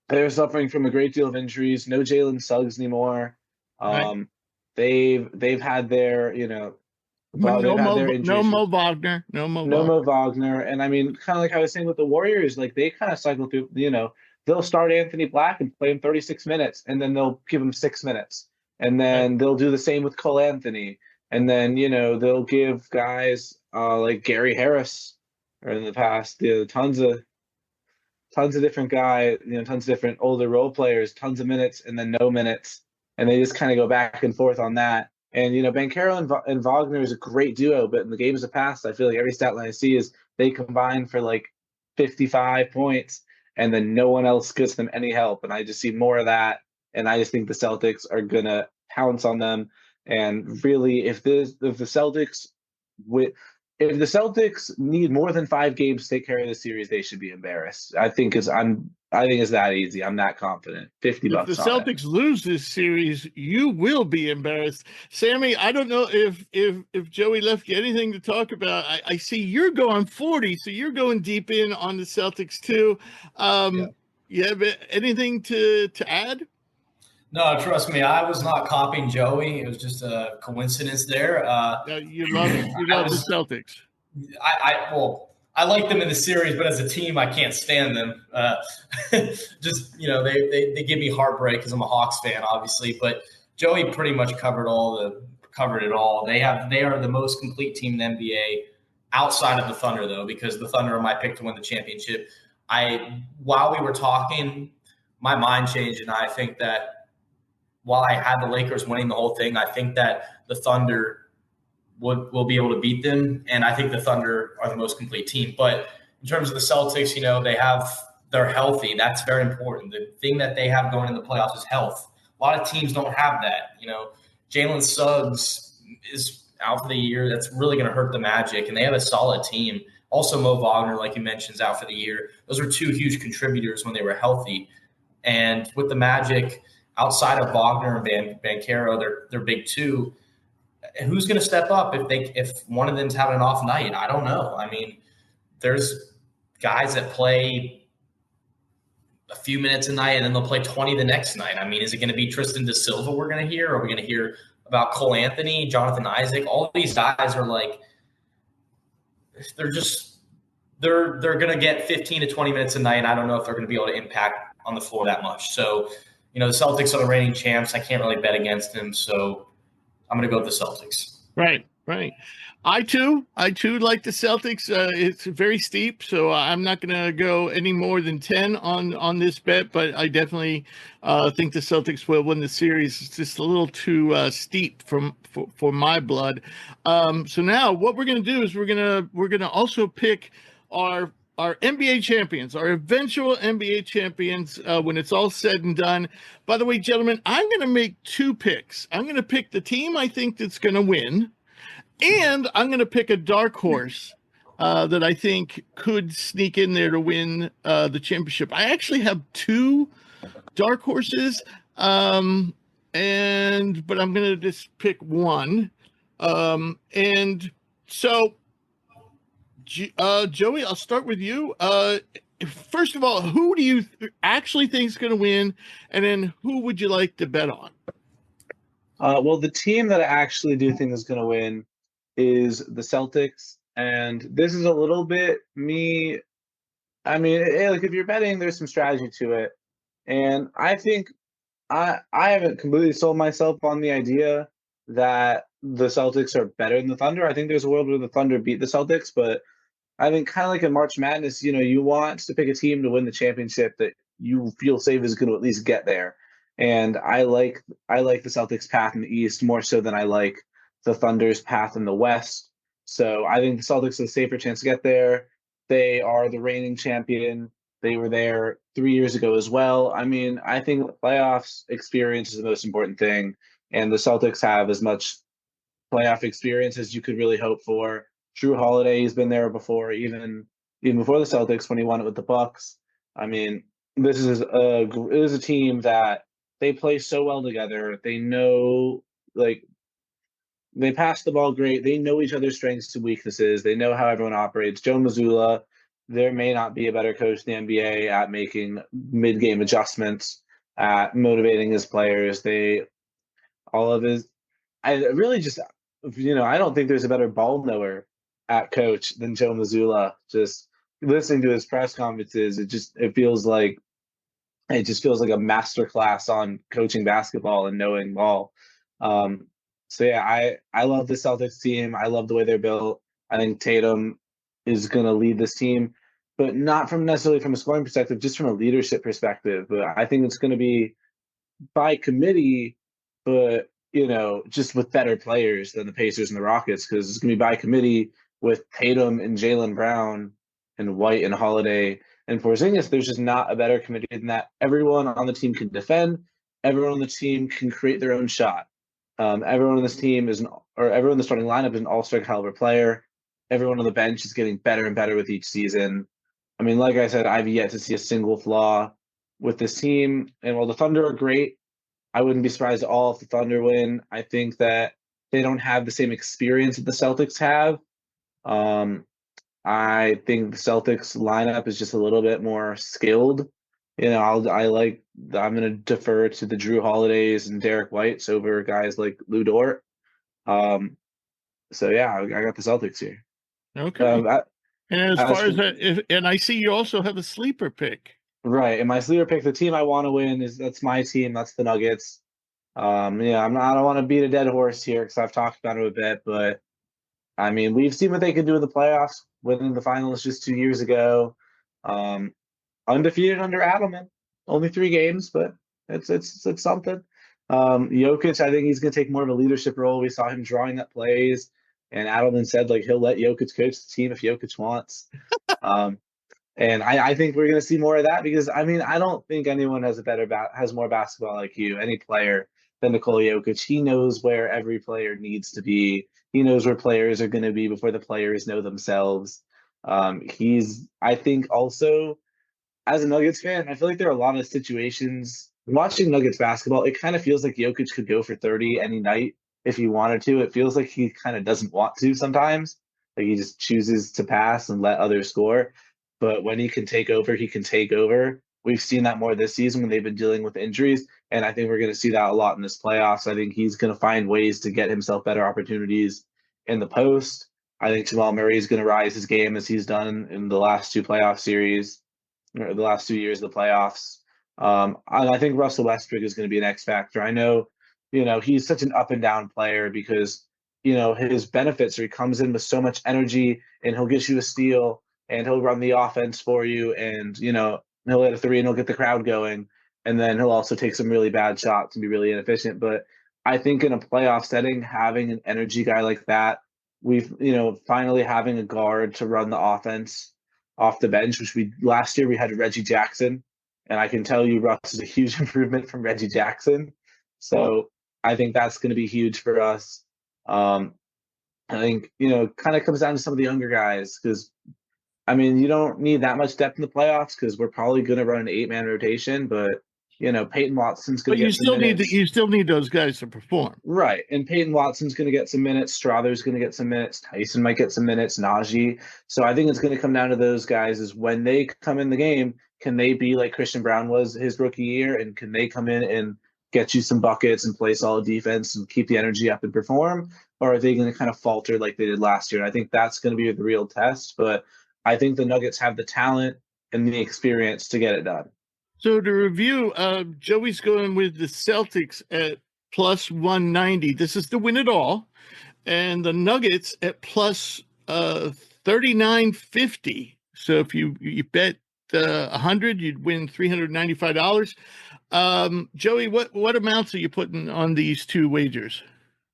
they're suffering from a great deal of injuries. No Jalen Suggs anymore. Right. They've had their, no Mo Wagner, and I mean, kind of like I was saying with the Warriors, like they kind of cycle through. You know, they'll start Anthony Black and play him 36 minutes, and then they'll give him 6 minutes, and then they'll do the same with Cole Anthony, and then they'll give guys like Gary Harris, or in the past, tons of different guys, tons of different older role players, tons of minutes, and then no minutes. And they just kind of go back and forth on that. And, Banchero and Wagner is a great duo, but in the games of past, I feel like every stat line I see is they combine for like 55 points, and then no one else gives them any help. And I just see more of that. And I just think the Celtics are going to pounce on them. And really, if the Celtics need more than 5 games to take care of the series, they should be embarrassed. I think it's that easy. I'm that confident. $50. If the Celtics lose this series, you will be embarrassed. Sammy, I don't know if Joey left you anything to talk about. I see you're going 40, so you're going deep in on the Celtics too. You have anything to add? No, trust me, I was not copying Joey. It was just a coincidence there. You love the Celtics. I like them in the series, but as a team, I can't stand them. Just they give me heartbreak because I'm a Hawks fan, obviously. But Joey pretty much covered it all. They are the most complete team in the NBA outside of the Thunder, though, because the Thunder are my pick to win the championship. While we were talking, my mind changed, and I think that while I had the Lakers winning the whole thing, I think that the Thunder will be able to beat them, and I think the Thunder are the most complete team. But in terms of the Celtics, they're healthy. That's very important. The thing that they have going in the playoffs is health. A lot of teams don't have that. Jalen Suggs is out for the year. That's really going to hurt the Magic, and they have a solid team. Also, Mo Wagner, like you mentioned, is out for the year. Those are 2 huge contributors when they were healthy. And with the Magic, outside of Wagner and Banchero, they're big too. And who's going to step up if one of them's having an off night? I don't know. I mean, there's guys that play a few minutes a night and then they'll play 20 the next night. I mean, is it going to be Tristan da Silva we're going to hear? Or are we going to hear about Cole Anthony, Jonathan Isaac? All these guys are like, they're going to get 15 to 20 minutes a night. And I don't know if they're going to be able to impact on the floor that much. So, the Celtics are the reigning champs. I can't really bet against them. So I'm going to go with the Celtics. Right. I too like the Celtics. It's very steep, so I'm not going to go any more than 10 on this bet, but I definitely think the Celtics will win the series. It's just a little too steep for my blood. So now what we're going to do is we're going to also pick our NBA champions, our eventual NBA champions, when it's all said and done. By the way, gentlemen, I'm going to make 2 picks. I'm going to pick the team I think that's going to win, and I'm going to pick a dark horse that I think could sneak in there to win the championship. I actually have 2 dark horses, but I'm going to just pick one. And so, Joey, I'll start with you. First of all, who do you actually think is going to win, and then who would you like to bet on? Well, the team that I actually do think is going to win is the Celtics, and this is a little bit me. I mean, like if you're betting, there's some strategy to it, and I think I haven't completely sold myself on the idea that the Celtics are better than the Thunder. I think there's a world where the Thunder beat the Celtics, but I think kind of like in March Madness, you want to pick a team to win the championship that you feel safe is going to at least get there. And I like the Celtics path in the East more so than I like the Thunder's path in the West. So I think the Celtics have a safer chance to get there. They are the reigning champion. They were there 3 years ago as well. I mean, I think playoffs experience is the most important thing, and the Celtics have as much playoff experience as you could really hope for. Drew Holiday has been there before, even before the Celtics when he won it with the Bucks. I mean, this is a team that they play so well together. They know, like, they pass the ball great. They know each other's strengths and weaknesses. They know how everyone operates. Joe Mazzulla, there may not be a better coach in the NBA at making mid-game adjustments, at motivating his players. All of his, I really just, I don't think there's a better ball knower at coach than Joe Mazzulla. Just listening to his press conferences, it just feels like a masterclass on coaching basketball and knowing ball. So yeah, I love the Celtics team. I love the way they're built. I think Tatum is going to lead this team, but not from necessarily from a scoring perspective, just from a leadership perspective. But I think it's going to be by committee, but just with better players than the Pacers and the Rockets, because it's going to be by committee with Tatum and Jaylen Brown and White and Holiday and Porzingis. There's just not a better committee than that. Everyone on the team can defend. Everyone on the team can create their own shot. Everyone on this team everyone in the starting lineup is an all-star caliber player. Everyone on the bench is getting better and better with each season. I mean, like I said, I've yet to see a single flaw with this team. And while the Thunder are great, I wouldn't be surprised at all if the Thunder win. I think that they don't have the same experience that the Celtics have. I think the Celtics lineup is just a little bit more skilled. I'm going to defer to the Drew Holidays and Derek Whites over guys like Lou Dort. So yeah, I got the Celtics here. Okay. And as far as that, and I see you also have a sleeper pick. Right, and my sleeper pick, the team I want to win that's my team. That's the Nuggets. I don't want to beat a dead horse here because I've talked about it a bit, but I mean, we've seen what they could do in the playoffs, winning the finals just 2 years ago. Undefeated under Adelman, only 3 games, but it's something. Jokic, I think he's going to take more of a leadership role. We saw him drawing up plays, and Adelman said he'll let Jokic coach the team if Jokic wants. And I think we're going to see more of that because I mean I don't think anyone has more basketball IQ, any player, than Nikola Jokic. He knows where every player needs to be. He knows where players are going to be before the players know themselves. I think also, as a Nuggets fan, I feel like there are a lot of situations watching Nuggets basketball. It kind of feels like Jokic could go for 30 any night if he wanted to. It feels like he kind of doesn't want to sometimes. Like he just chooses to pass and let others score. But when he can take over, he can take over. We've seen that more this season when they've been dealing with injuries, and I think we're going to see that a lot in this playoffs. I think he's going to find ways to get himself better opportunities in the post. I think Jamal Murray is going to rise his game as he's done in the last 2 playoff series, or the last 2 years of the playoffs. I think Russell Westbrook is going to be an X factor. I know, he's such an up and down player because, his benefits are he comes in with so much energy and he'll get you a steal and he'll run the offense for you and, he'll hit a 3 and he'll get the crowd going. And then he'll also take some really bad shots and be really inefficient. But I think in a playoff setting, having an energy guy like that, we've, finally having a guard to run the offense off the bench, which last year we had Reggie Jackson. And I can tell you Russ is a huge improvement from Reggie Jackson. So I think that's going to be huge for us. I think, kind of comes down to some of the younger guys because, I mean, you don't need that much depth in the playoffs because we're probably going to run an 8-man rotation, but, Peyton Watson's going to get some minutes. You still need those guys to perform. Right. And Peyton Watson's going to get some minutes. Strother's going to get some minutes. Tyson might get some minutes. Najee. So I think it's going to come down to those guys is when they come in the game, can they be like Christian Brown was his rookie year? And can they come in and get you some buckets and play solid defense and keep the energy up and perform? Or are they going to kind of falter like they did last year? And I think that's going to be the real test. But I think the Nuggets have the talent and the experience to get it done. So to review, Joey's going with the Celtics at plus 190. This is to win it all. And the Nuggets at plus $39.50. So if you bet 100, you'd win $395. Joey, what amounts are you putting on these two wagers?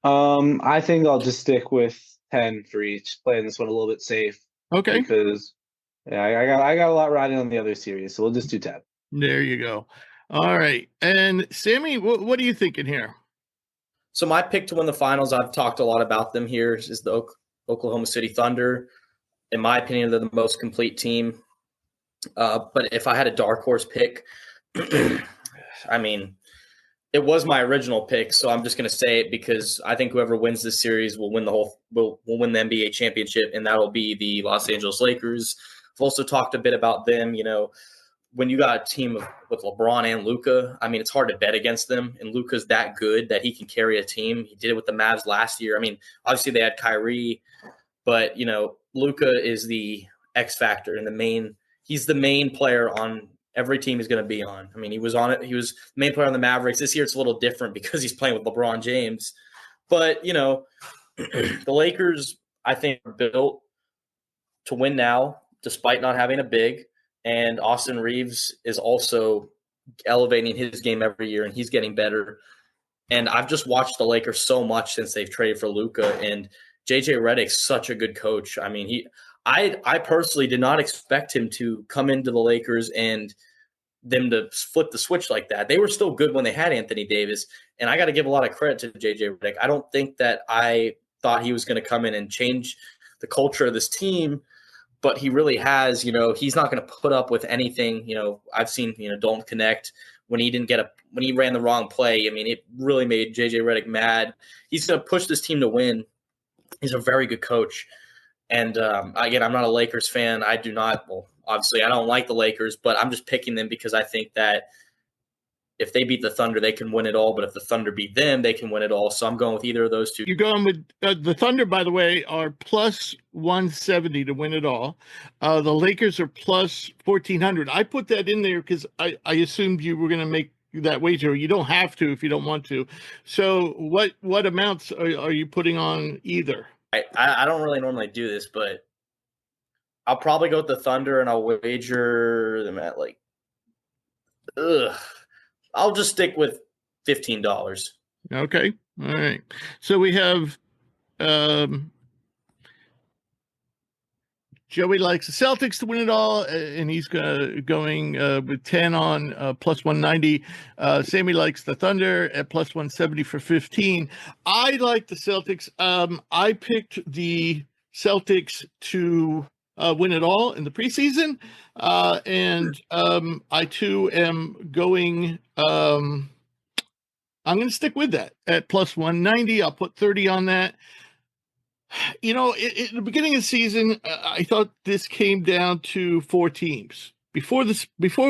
I think I'll just stick with 10 for each, playing this one a little bit safe. Okay. Because yeah, I got a lot riding on the other series, so we'll just do 10. There you go. All right. And Sammy, what are you thinking here? So my pick to win the finals, I've talked a lot about them here, is the Oklahoma City Thunder. In my opinion, they're the most complete team. But if I had a dark horse pick, I mean, it was my original pick, so I'm just going to say it because I think whoever wins this series will win will win the NBA championship, and that'll be the Los Angeles Lakers. I've also talked a bit about them. You know, when you got a team with LeBron and Luka, I mean, it's hard to bet against them. And Luka's that good that he can carry a team. He did it with the Mavs last year. I mean, obviously they had Kyrie, but you know, Luka is the X factor and he's the main player on every team he's going to be on. I mean, he was on it. He was the main player on the Mavericks. This year it's a little different because he's playing with LeBron James. But, you know, the Lakers, I think, are built to win now, despite not having a big. And Austin Reeves is also elevating his game every year, and he's getting better. And I've just watched the Lakers so much since they've traded for Luka. And JJ Redick's such a good coach. I mean, I personally did not expect him to come into the Lakers and them to flip the switch like that. They were still good when they had Anthony Davis, and I got to give a lot of credit to JJ Redick. I don't think that I thought he was going to come in and change the culture of this team, but he really has. You know, he's not going to put up with anything. You know, I've seen, you know, don't connect when he ran the wrong play. I mean, it really made JJ Redick mad. He's going to push this team to win. He's a very good coach. And again, I'm not a Lakers fan. Obviously I don't like the Lakers, but I'm just picking them because I think that if they beat the Thunder, they can win it all. But if the Thunder beat them, they can win it all. So I'm going with either of those two. You're going with the Thunder, by the way, are plus 170 to win it all. The Lakers are plus 1,400. I put that in there because I assumed you were going to make that wager. You don't have to if you don't want to. So what amounts are you putting on either? I don't really normally do this, but I'll probably go with the Thunder and I'll wager them at I'll just stick with $15. Okay. All right. So we have Joey likes the Celtics to win it all, and he's going with 10 on plus 190. Sammy likes the Thunder at plus 170 for 15. I like the Celtics. I picked the Celtics to win it all in the preseason, and I too am going. I'm going to stick with that at plus 190. I'll put 30 on that. You know, at the beginning of the season, I thought this came down to 4 teams. Before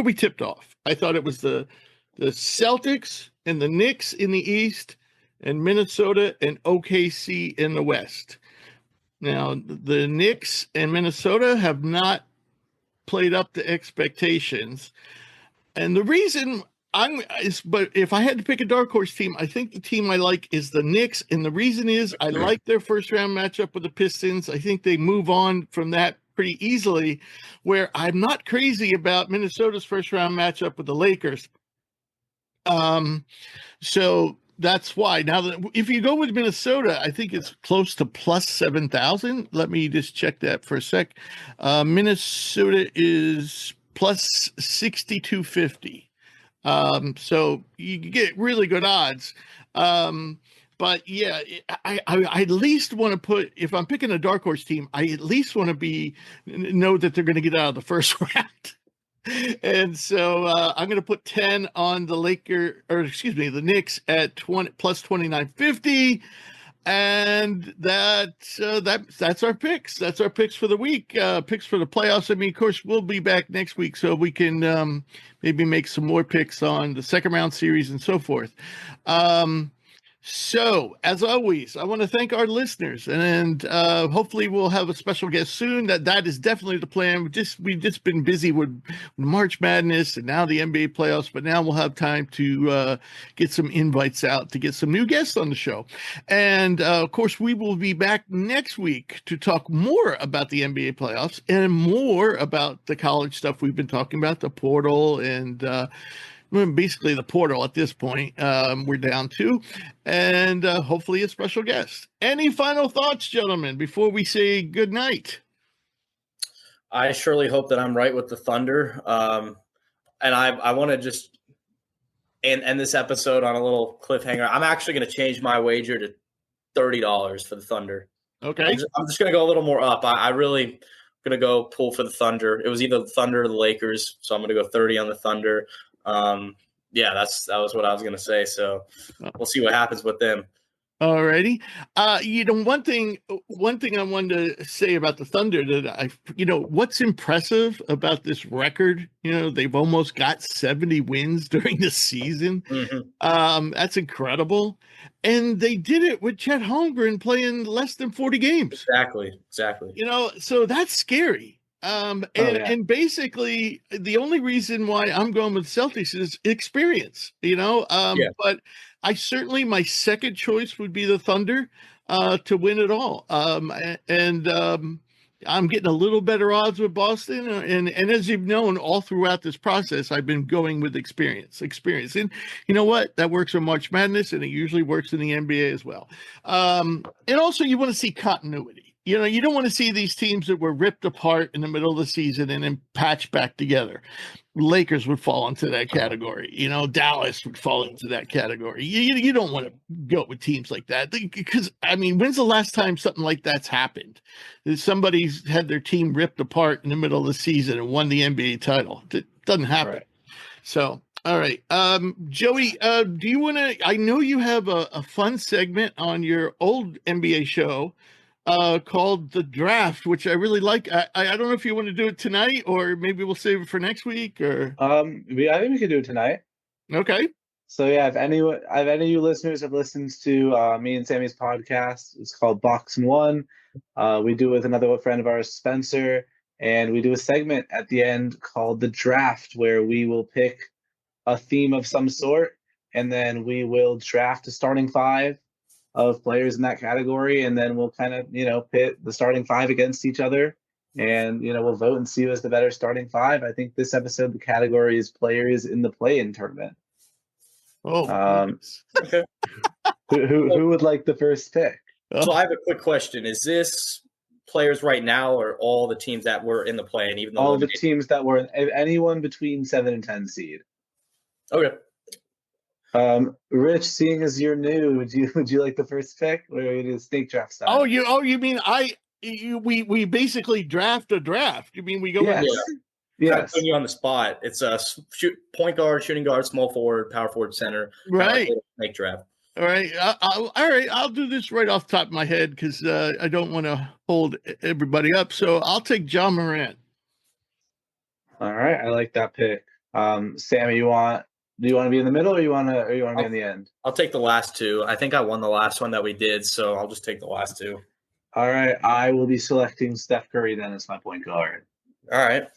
we tipped off, I thought it was the Celtics and the Knicks in the East, and Minnesota and OKC in the West. Now, the Knicks and Minnesota have not played up to expectations, and the reason but if I had to pick a dark horse team, I think the team I like is the Knicks. And the reason is I like their first round matchup with the Pistons. I think they move on from that pretty easily, where I'm not crazy about Minnesota's first round matchup with the Lakers. So that's why. Now, if you go with Minnesota, I think it's close to plus 7,000. Let me just check that for a sec. Minnesota is plus 6,250. So you get really good odds. But yeah, I at least want to put, if I'm picking a dark horse team, I at least want to know that they're going to get out of the first round. And so I'm going to put 10 on the Knicks at plus 2950. And that's our picks. That's our picks for the week. Picks for the playoffs. I mean, of course, we'll be back next week, so we can maybe make some more picks on the second round series and so forth. So, as always, I want to thank our listeners, and hopefully we'll have a special guest soon. That is definitely the plan. We've just been busy with March Madness and now the NBA playoffs, but now we'll have time to get some invites out to get some new guests on the show. And of course, we will be back next week to talk more about the NBA playoffs and more about the college stuff we've been talking about, the portal and basically the portal at this point. We're down to, and hopefully a special guest. Any final thoughts, gentlemen, before we say good night? I surely hope that I'm right with the Thunder. And I want to just end this episode on a little cliffhanger. I'm actually going to change my wager to $30 for the Thunder. Okay. I'm just going to go a little more up. I really going to go pull for the Thunder. It was either the Thunder or the Lakers, so I'm going to go 30 on the Thunder. Yeah, that was what I was going to say. So we'll see what happens with them. All righty. One thing I wanted to say about the Thunder that what's impressive about this record, they've almost got 70 wins during the season. Mm-hmm. That's incredible. And they did it with Chet Holmgren playing less than 40 games. Exactly. So that's scary. And basically the only reason why I'm going with Celtics is experience, but I certainly, my second choice would be the Thunder to win it all. I'm getting a little better odds with Boston. And as you've known, all throughout this process, I've been going with experience. And you know what? That works in March Madness, and it usually works in the NBA as well. And also, you want to see continuity. You don't want to see these teams that were ripped apart in the middle of the season and then patched back together. Lakers would fall into that category. Dallas would fall into that category. You don't want to go with teams like that because, when's the last time something like that's happened? Somebody's had their team ripped apart in the middle of the season and won the NBA title. It doesn't happen. Right. So, all right. Joey, do you want to – I know you have a fun segment on your old NBA show called The Draft, which I really like. I don't know if you want to do it tonight or maybe we'll save it for next week or I think we could do it tonight. Okay. So yeah, if any of you listeners have listened to me and Sammy's podcast, it's called Box and One. We do it with another friend of ours, Spencer, and we do a segment at the end called The Draft where we will pick a theme of some sort and then we will draft a starting five of players in that category, and then we'll kind of, pit the starting five against each other, and, we'll vote and see who has the better starting five. I think this episode, the category is players in the play-in tournament. Oh, okay. Who would like the first pick? So I have a quick question. Is this players right now or all the teams that were in the play-in? Even though all the teams that were, anyone between 7 and 10 seed. Okay. Rich, seeing as you're new, would you like the first pick, or are you snake draft style? Oh, you mean we basically draft a draft? You mean we go? Yes. Yes. Putting you on the spot. It's a point guard, shooting guard, small forward, power forward, center. Right. Snake draft. All right. All right. I'll do this right off the top of my head because I don't want to hold everybody up. So I'll take Ja Morant. All right. I like that pick. Sammy, do you want to be in the middle or you want to be in the end? I'll take the last two. I think I won the last one that we did, so I'll just take the last two. All right. I will be selecting Steph Curry then as my point guard. All right.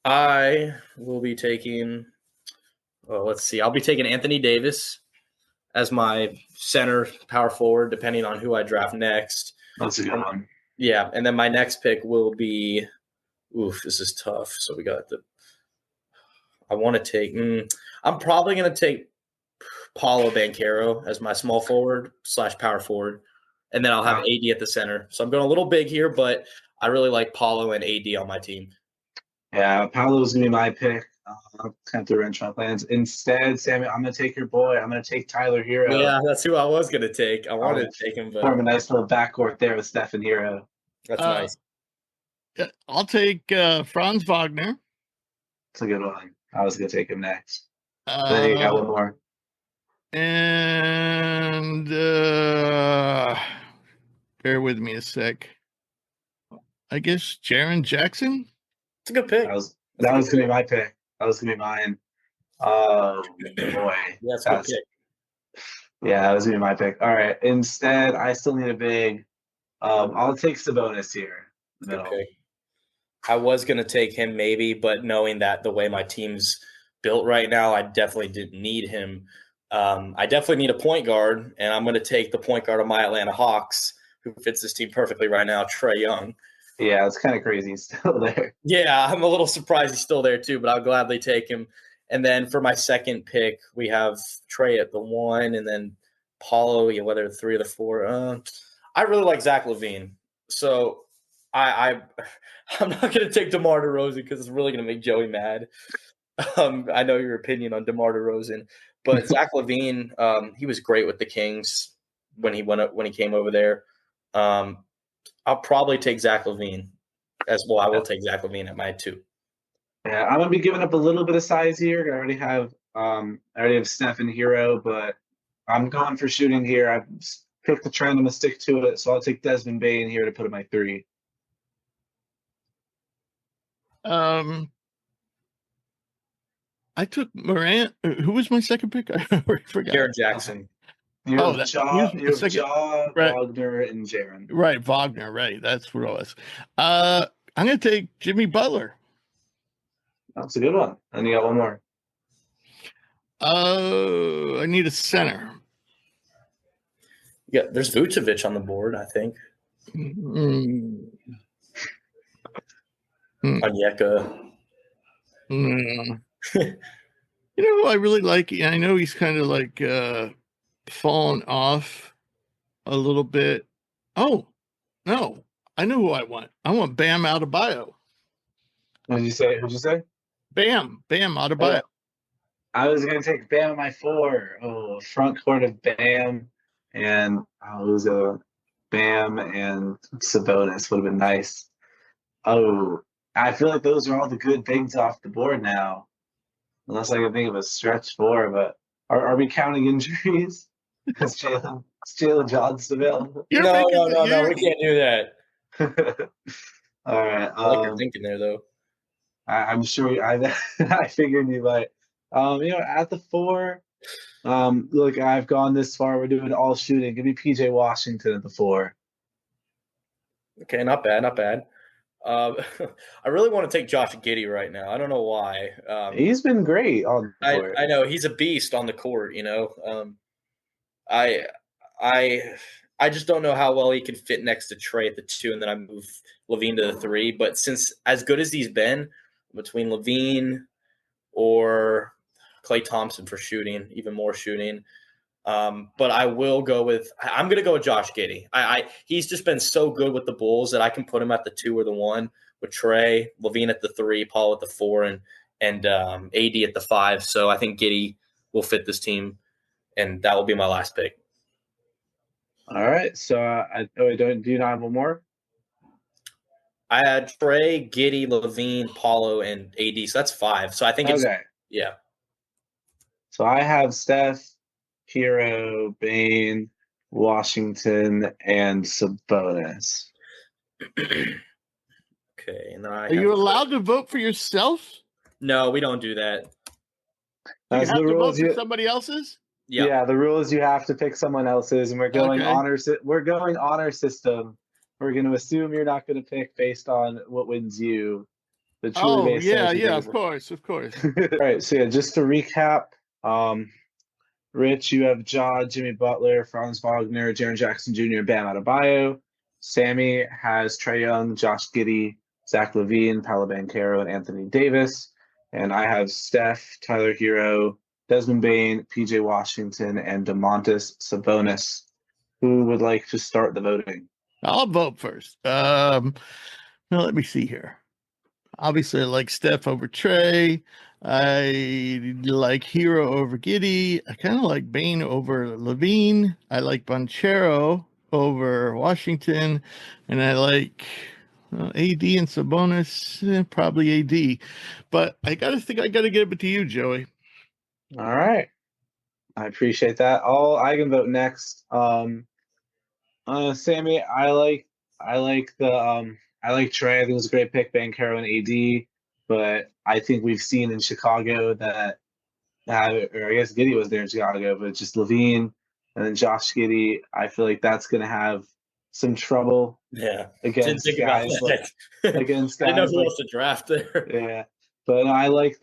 I will be taking let's see. I'll be taking Anthony Davis as my center power forward, depending on who I draft next. That's a good one. Yeah, and then my next pick will be this is tough. So we got I want to take I'm probably going to take Paolo Banchero as my small forward / power forward, and then I'll have AD at the center. So I'm going a little big here, but I really like Paolo and AD on my team. Yeah, Paolo's going to be my pick. I'll kind of throw a wrench my plans. Instead, Sammy, I'm going to take your boy. I'm going to take Tyler Hero. Yeah, that's who I was going to take. I wanted to take him. But form a nice little backcourt there with Steph and Hero. That's nice. I'll take Franz Wagner. That's a good one. I was going to take him next. Then you got one more. And bear with me a sec. I guess Jaren Jackson. It's a good pick. That was going to be my pick. That was going to be mine. Oh boy, that's a good pick. Yeah, that was gonna be my pick. All right. Instead, I still need a big. I'll take Sabonis here. In the middle. Okay. I was going to take him maybe, but knowing that the way my team's built right now, I definitely didn't need him. I definitely need a point guard, and I'm going to take the point guard of my Atlanta Hawks, who fits this team perfectly right now, Trae Young. Yeah, it's kind of crazy he's still there. Yeah, I'm a little surprised he's still there too, but I'll gladly take him. And then for my second pick, we have Trey at the 1, and then Paulo, whether the 3 or the 4. I really like Zach LaVine, so I'm not going to take DeMar DeRozan because it's really going to make Joey mad. I know your opinion on DeMar DeRozan, but Zach LaVine, he was great with the Kings when he came over there. I'll probably take Zach LaVine as well. I will take Zach LaVine at my 2. Yeah, I'm gonna be giving up a little bit of size here. I already have Steph and Hero, but I'm going for shooting here. I've picked the trend. I'm gonna stick to it. So I'll take Desmond Bane here to put at my 3. I took Morant. Who was my second pick? I already forgot. Jaren Jackson. You have Ja, Right. Wagner, and Jaren. Right, Wagner. Right, that's what it was. I'm going to take Jimmy Butler. That's a good one. And you got one more. I need a center. Yeah, there's Vucevic on the board, I think. Onyeka. You know who I really like? I know he's kind of like fallen off a little bit. Oh, no. I know who I want. I want Bam Adebayo. Who'd you say? Bam Adebayo. I was going to take Bam at my 4. Oh, front court of Bam and Bam and Sabonis would have been nice. Oh, I feel like those are all the good bigs off the board now. Unless I can think of a stretch 4, but are we counting injuries? Is Jalen Johnson available? No, we can't do that. All right. I like you're thinking there, though. I'm sure I figured you might. At the 4, look, I've gone this far. We're doing all shooting. Give me PJ Washington at the 4. Okay, not bad. I really want to take Josh Giddey right now. I don't know why. He's been great on the court. I know he's a beast on the court. I just don't know how well he can fit next to Trey at the 2, and then I move LaVine to the 3. But since as good as he's been, between LaVine or Klay Thompson for shooting, even more shooting. But I'm going to go with Josh Giddey. He's just been so good with the Bulls that I can put him at the 2 or the 1 with Trey, LaVine at the 3, Paul at the 4, and AD at the 5. So I think Giddey will fit this team, and that will be my last pick. All right. So do you not have one more? I had Trey, Giddey, LaVine, Paulo, and AD. So that's 5. So I think it's okay. Yeah. So I have Steph, Hero, Bane, Washington, and Sabonis. Okay, and then Are you allowed to vote for yourself? No, we don't do that. You have to vote for somebody else's? Yeah, the rule is you have to pick someone else's, and we're going honor system. We're going to assume you're not going to pick based on what wins you. Of course. All right, so just to recap, Rich, you have Ja, Jimmy Butler, Franz Wagner, Jaren Jackson Jr., and Bam Adebayo. Sammy has Trae Young, Josh Giddey, Zach LaVine, Paolo Banchero, and Anthony Davis. And I have Steph, Tyler Hero, Desmond Bane, PJ Washington, and Domantas Sabonis. Who would like to start the voting? I'll vote first. Let me see here. Obviously, I like Steph over Trey. I like Hero over Giddey. I kind of like Bane over LaVine. I like Banchero over Washington. And I like AD and Sabonis, probably AD. But I got to give it to you, Joey. All right. I appreciate that. I can vote next. Sammy, I like Trey. I think it was a great pick, Banchero and AD. But I think we've seen in Chicago that, or I guess Giddey was there in Chicago, but just LaVine, And then Josh Giddey, I feel like that's going to have some trouble Yeah. against Didn't think about guys that. against I didn't know guys who like else to draft there. yeah. But I like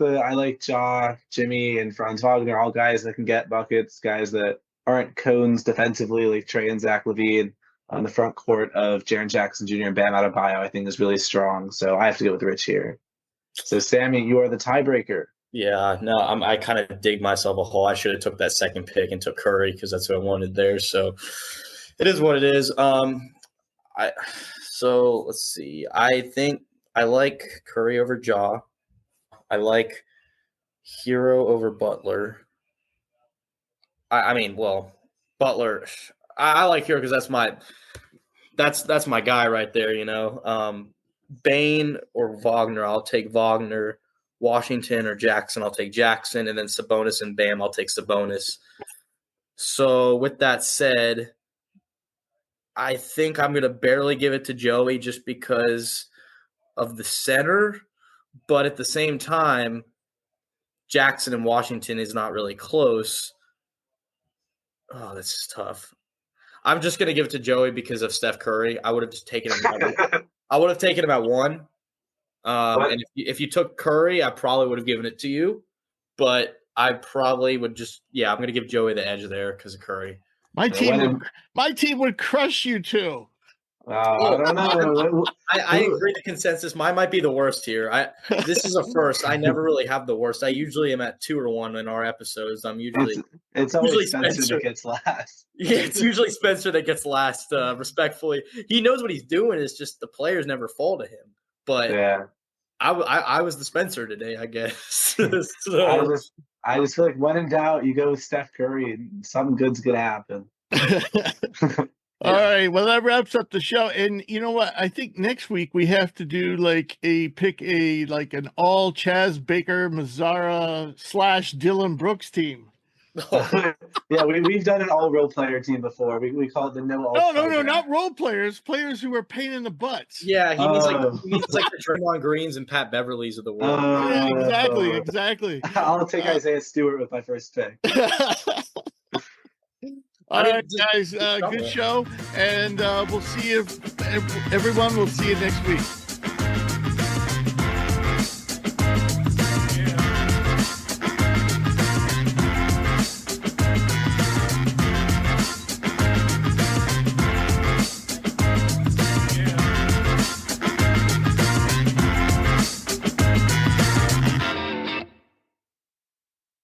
Ja, Jimmy, and Franz Wagner, all guys that can get buckets, guys that aren't cones defensively, like Trey and Zach LaVine. On the front court of Jaren Jackson Jr. and Bam Adebayo, I think is really strong. So I have to go with Rich here. So Sammy, you are the tiebreaker. Yeah, no, I kind of dig myself a hole. I should have took that second pick and took Curry because that's what I wanted there. So it is what it is. So let's see. I think I like Curry over Ja. I like Hero over Butler. Butler. I like Hero because that's my guy right there. You know, Bane or Wagner. I'll take Wagner. Washington or Jackson, I'll take Jackson, and then Sabonis and Bam, I'll take Sabonis. So with that said, I think I'm going to barely give it to Joey just because of the center, but at the same time, Jackson and Washington is not really close. Oh, this is tough. I'm just going to give it to Joey because of Steph Curry. I would have just taken him. I would have taken him at 1. And if you took Curry, I probably would have given it to you, but I probably would I'm going to give Joey the edge there because of Curry. My team would crush you too. I don't know. I agree. The consensus, mine might be the worst here. This is a first. I never really have the worst. I usually am at 2 or 1 in our episodes. I'm usually it's always Spencer that gets last. Yeah, it's usually Spencer that gets last. Respectfully, he knows what he's doing. It's just the players never fall to him. But yeah. I was the Spencer today, I guess. So. I just feel like when in doubt, you go with Steph Curry, and something good's gonna happen. All right, well that wraps up the show. And you know what? I think next week we have to do an all Chaz Baker Mazzara / Dylan Brooks team. Yeah, we've done an all role player team before. We call it the no. No, not role players. Players who are pain in the butts. Yeah, he needs like the Draymond Greens and Pat Beverleys of the world. Yeah, exactly. I'll take Isaiah Stewart with my first pick. All right, guys, good show, and we'll see you. Everyone, we'll see you next week.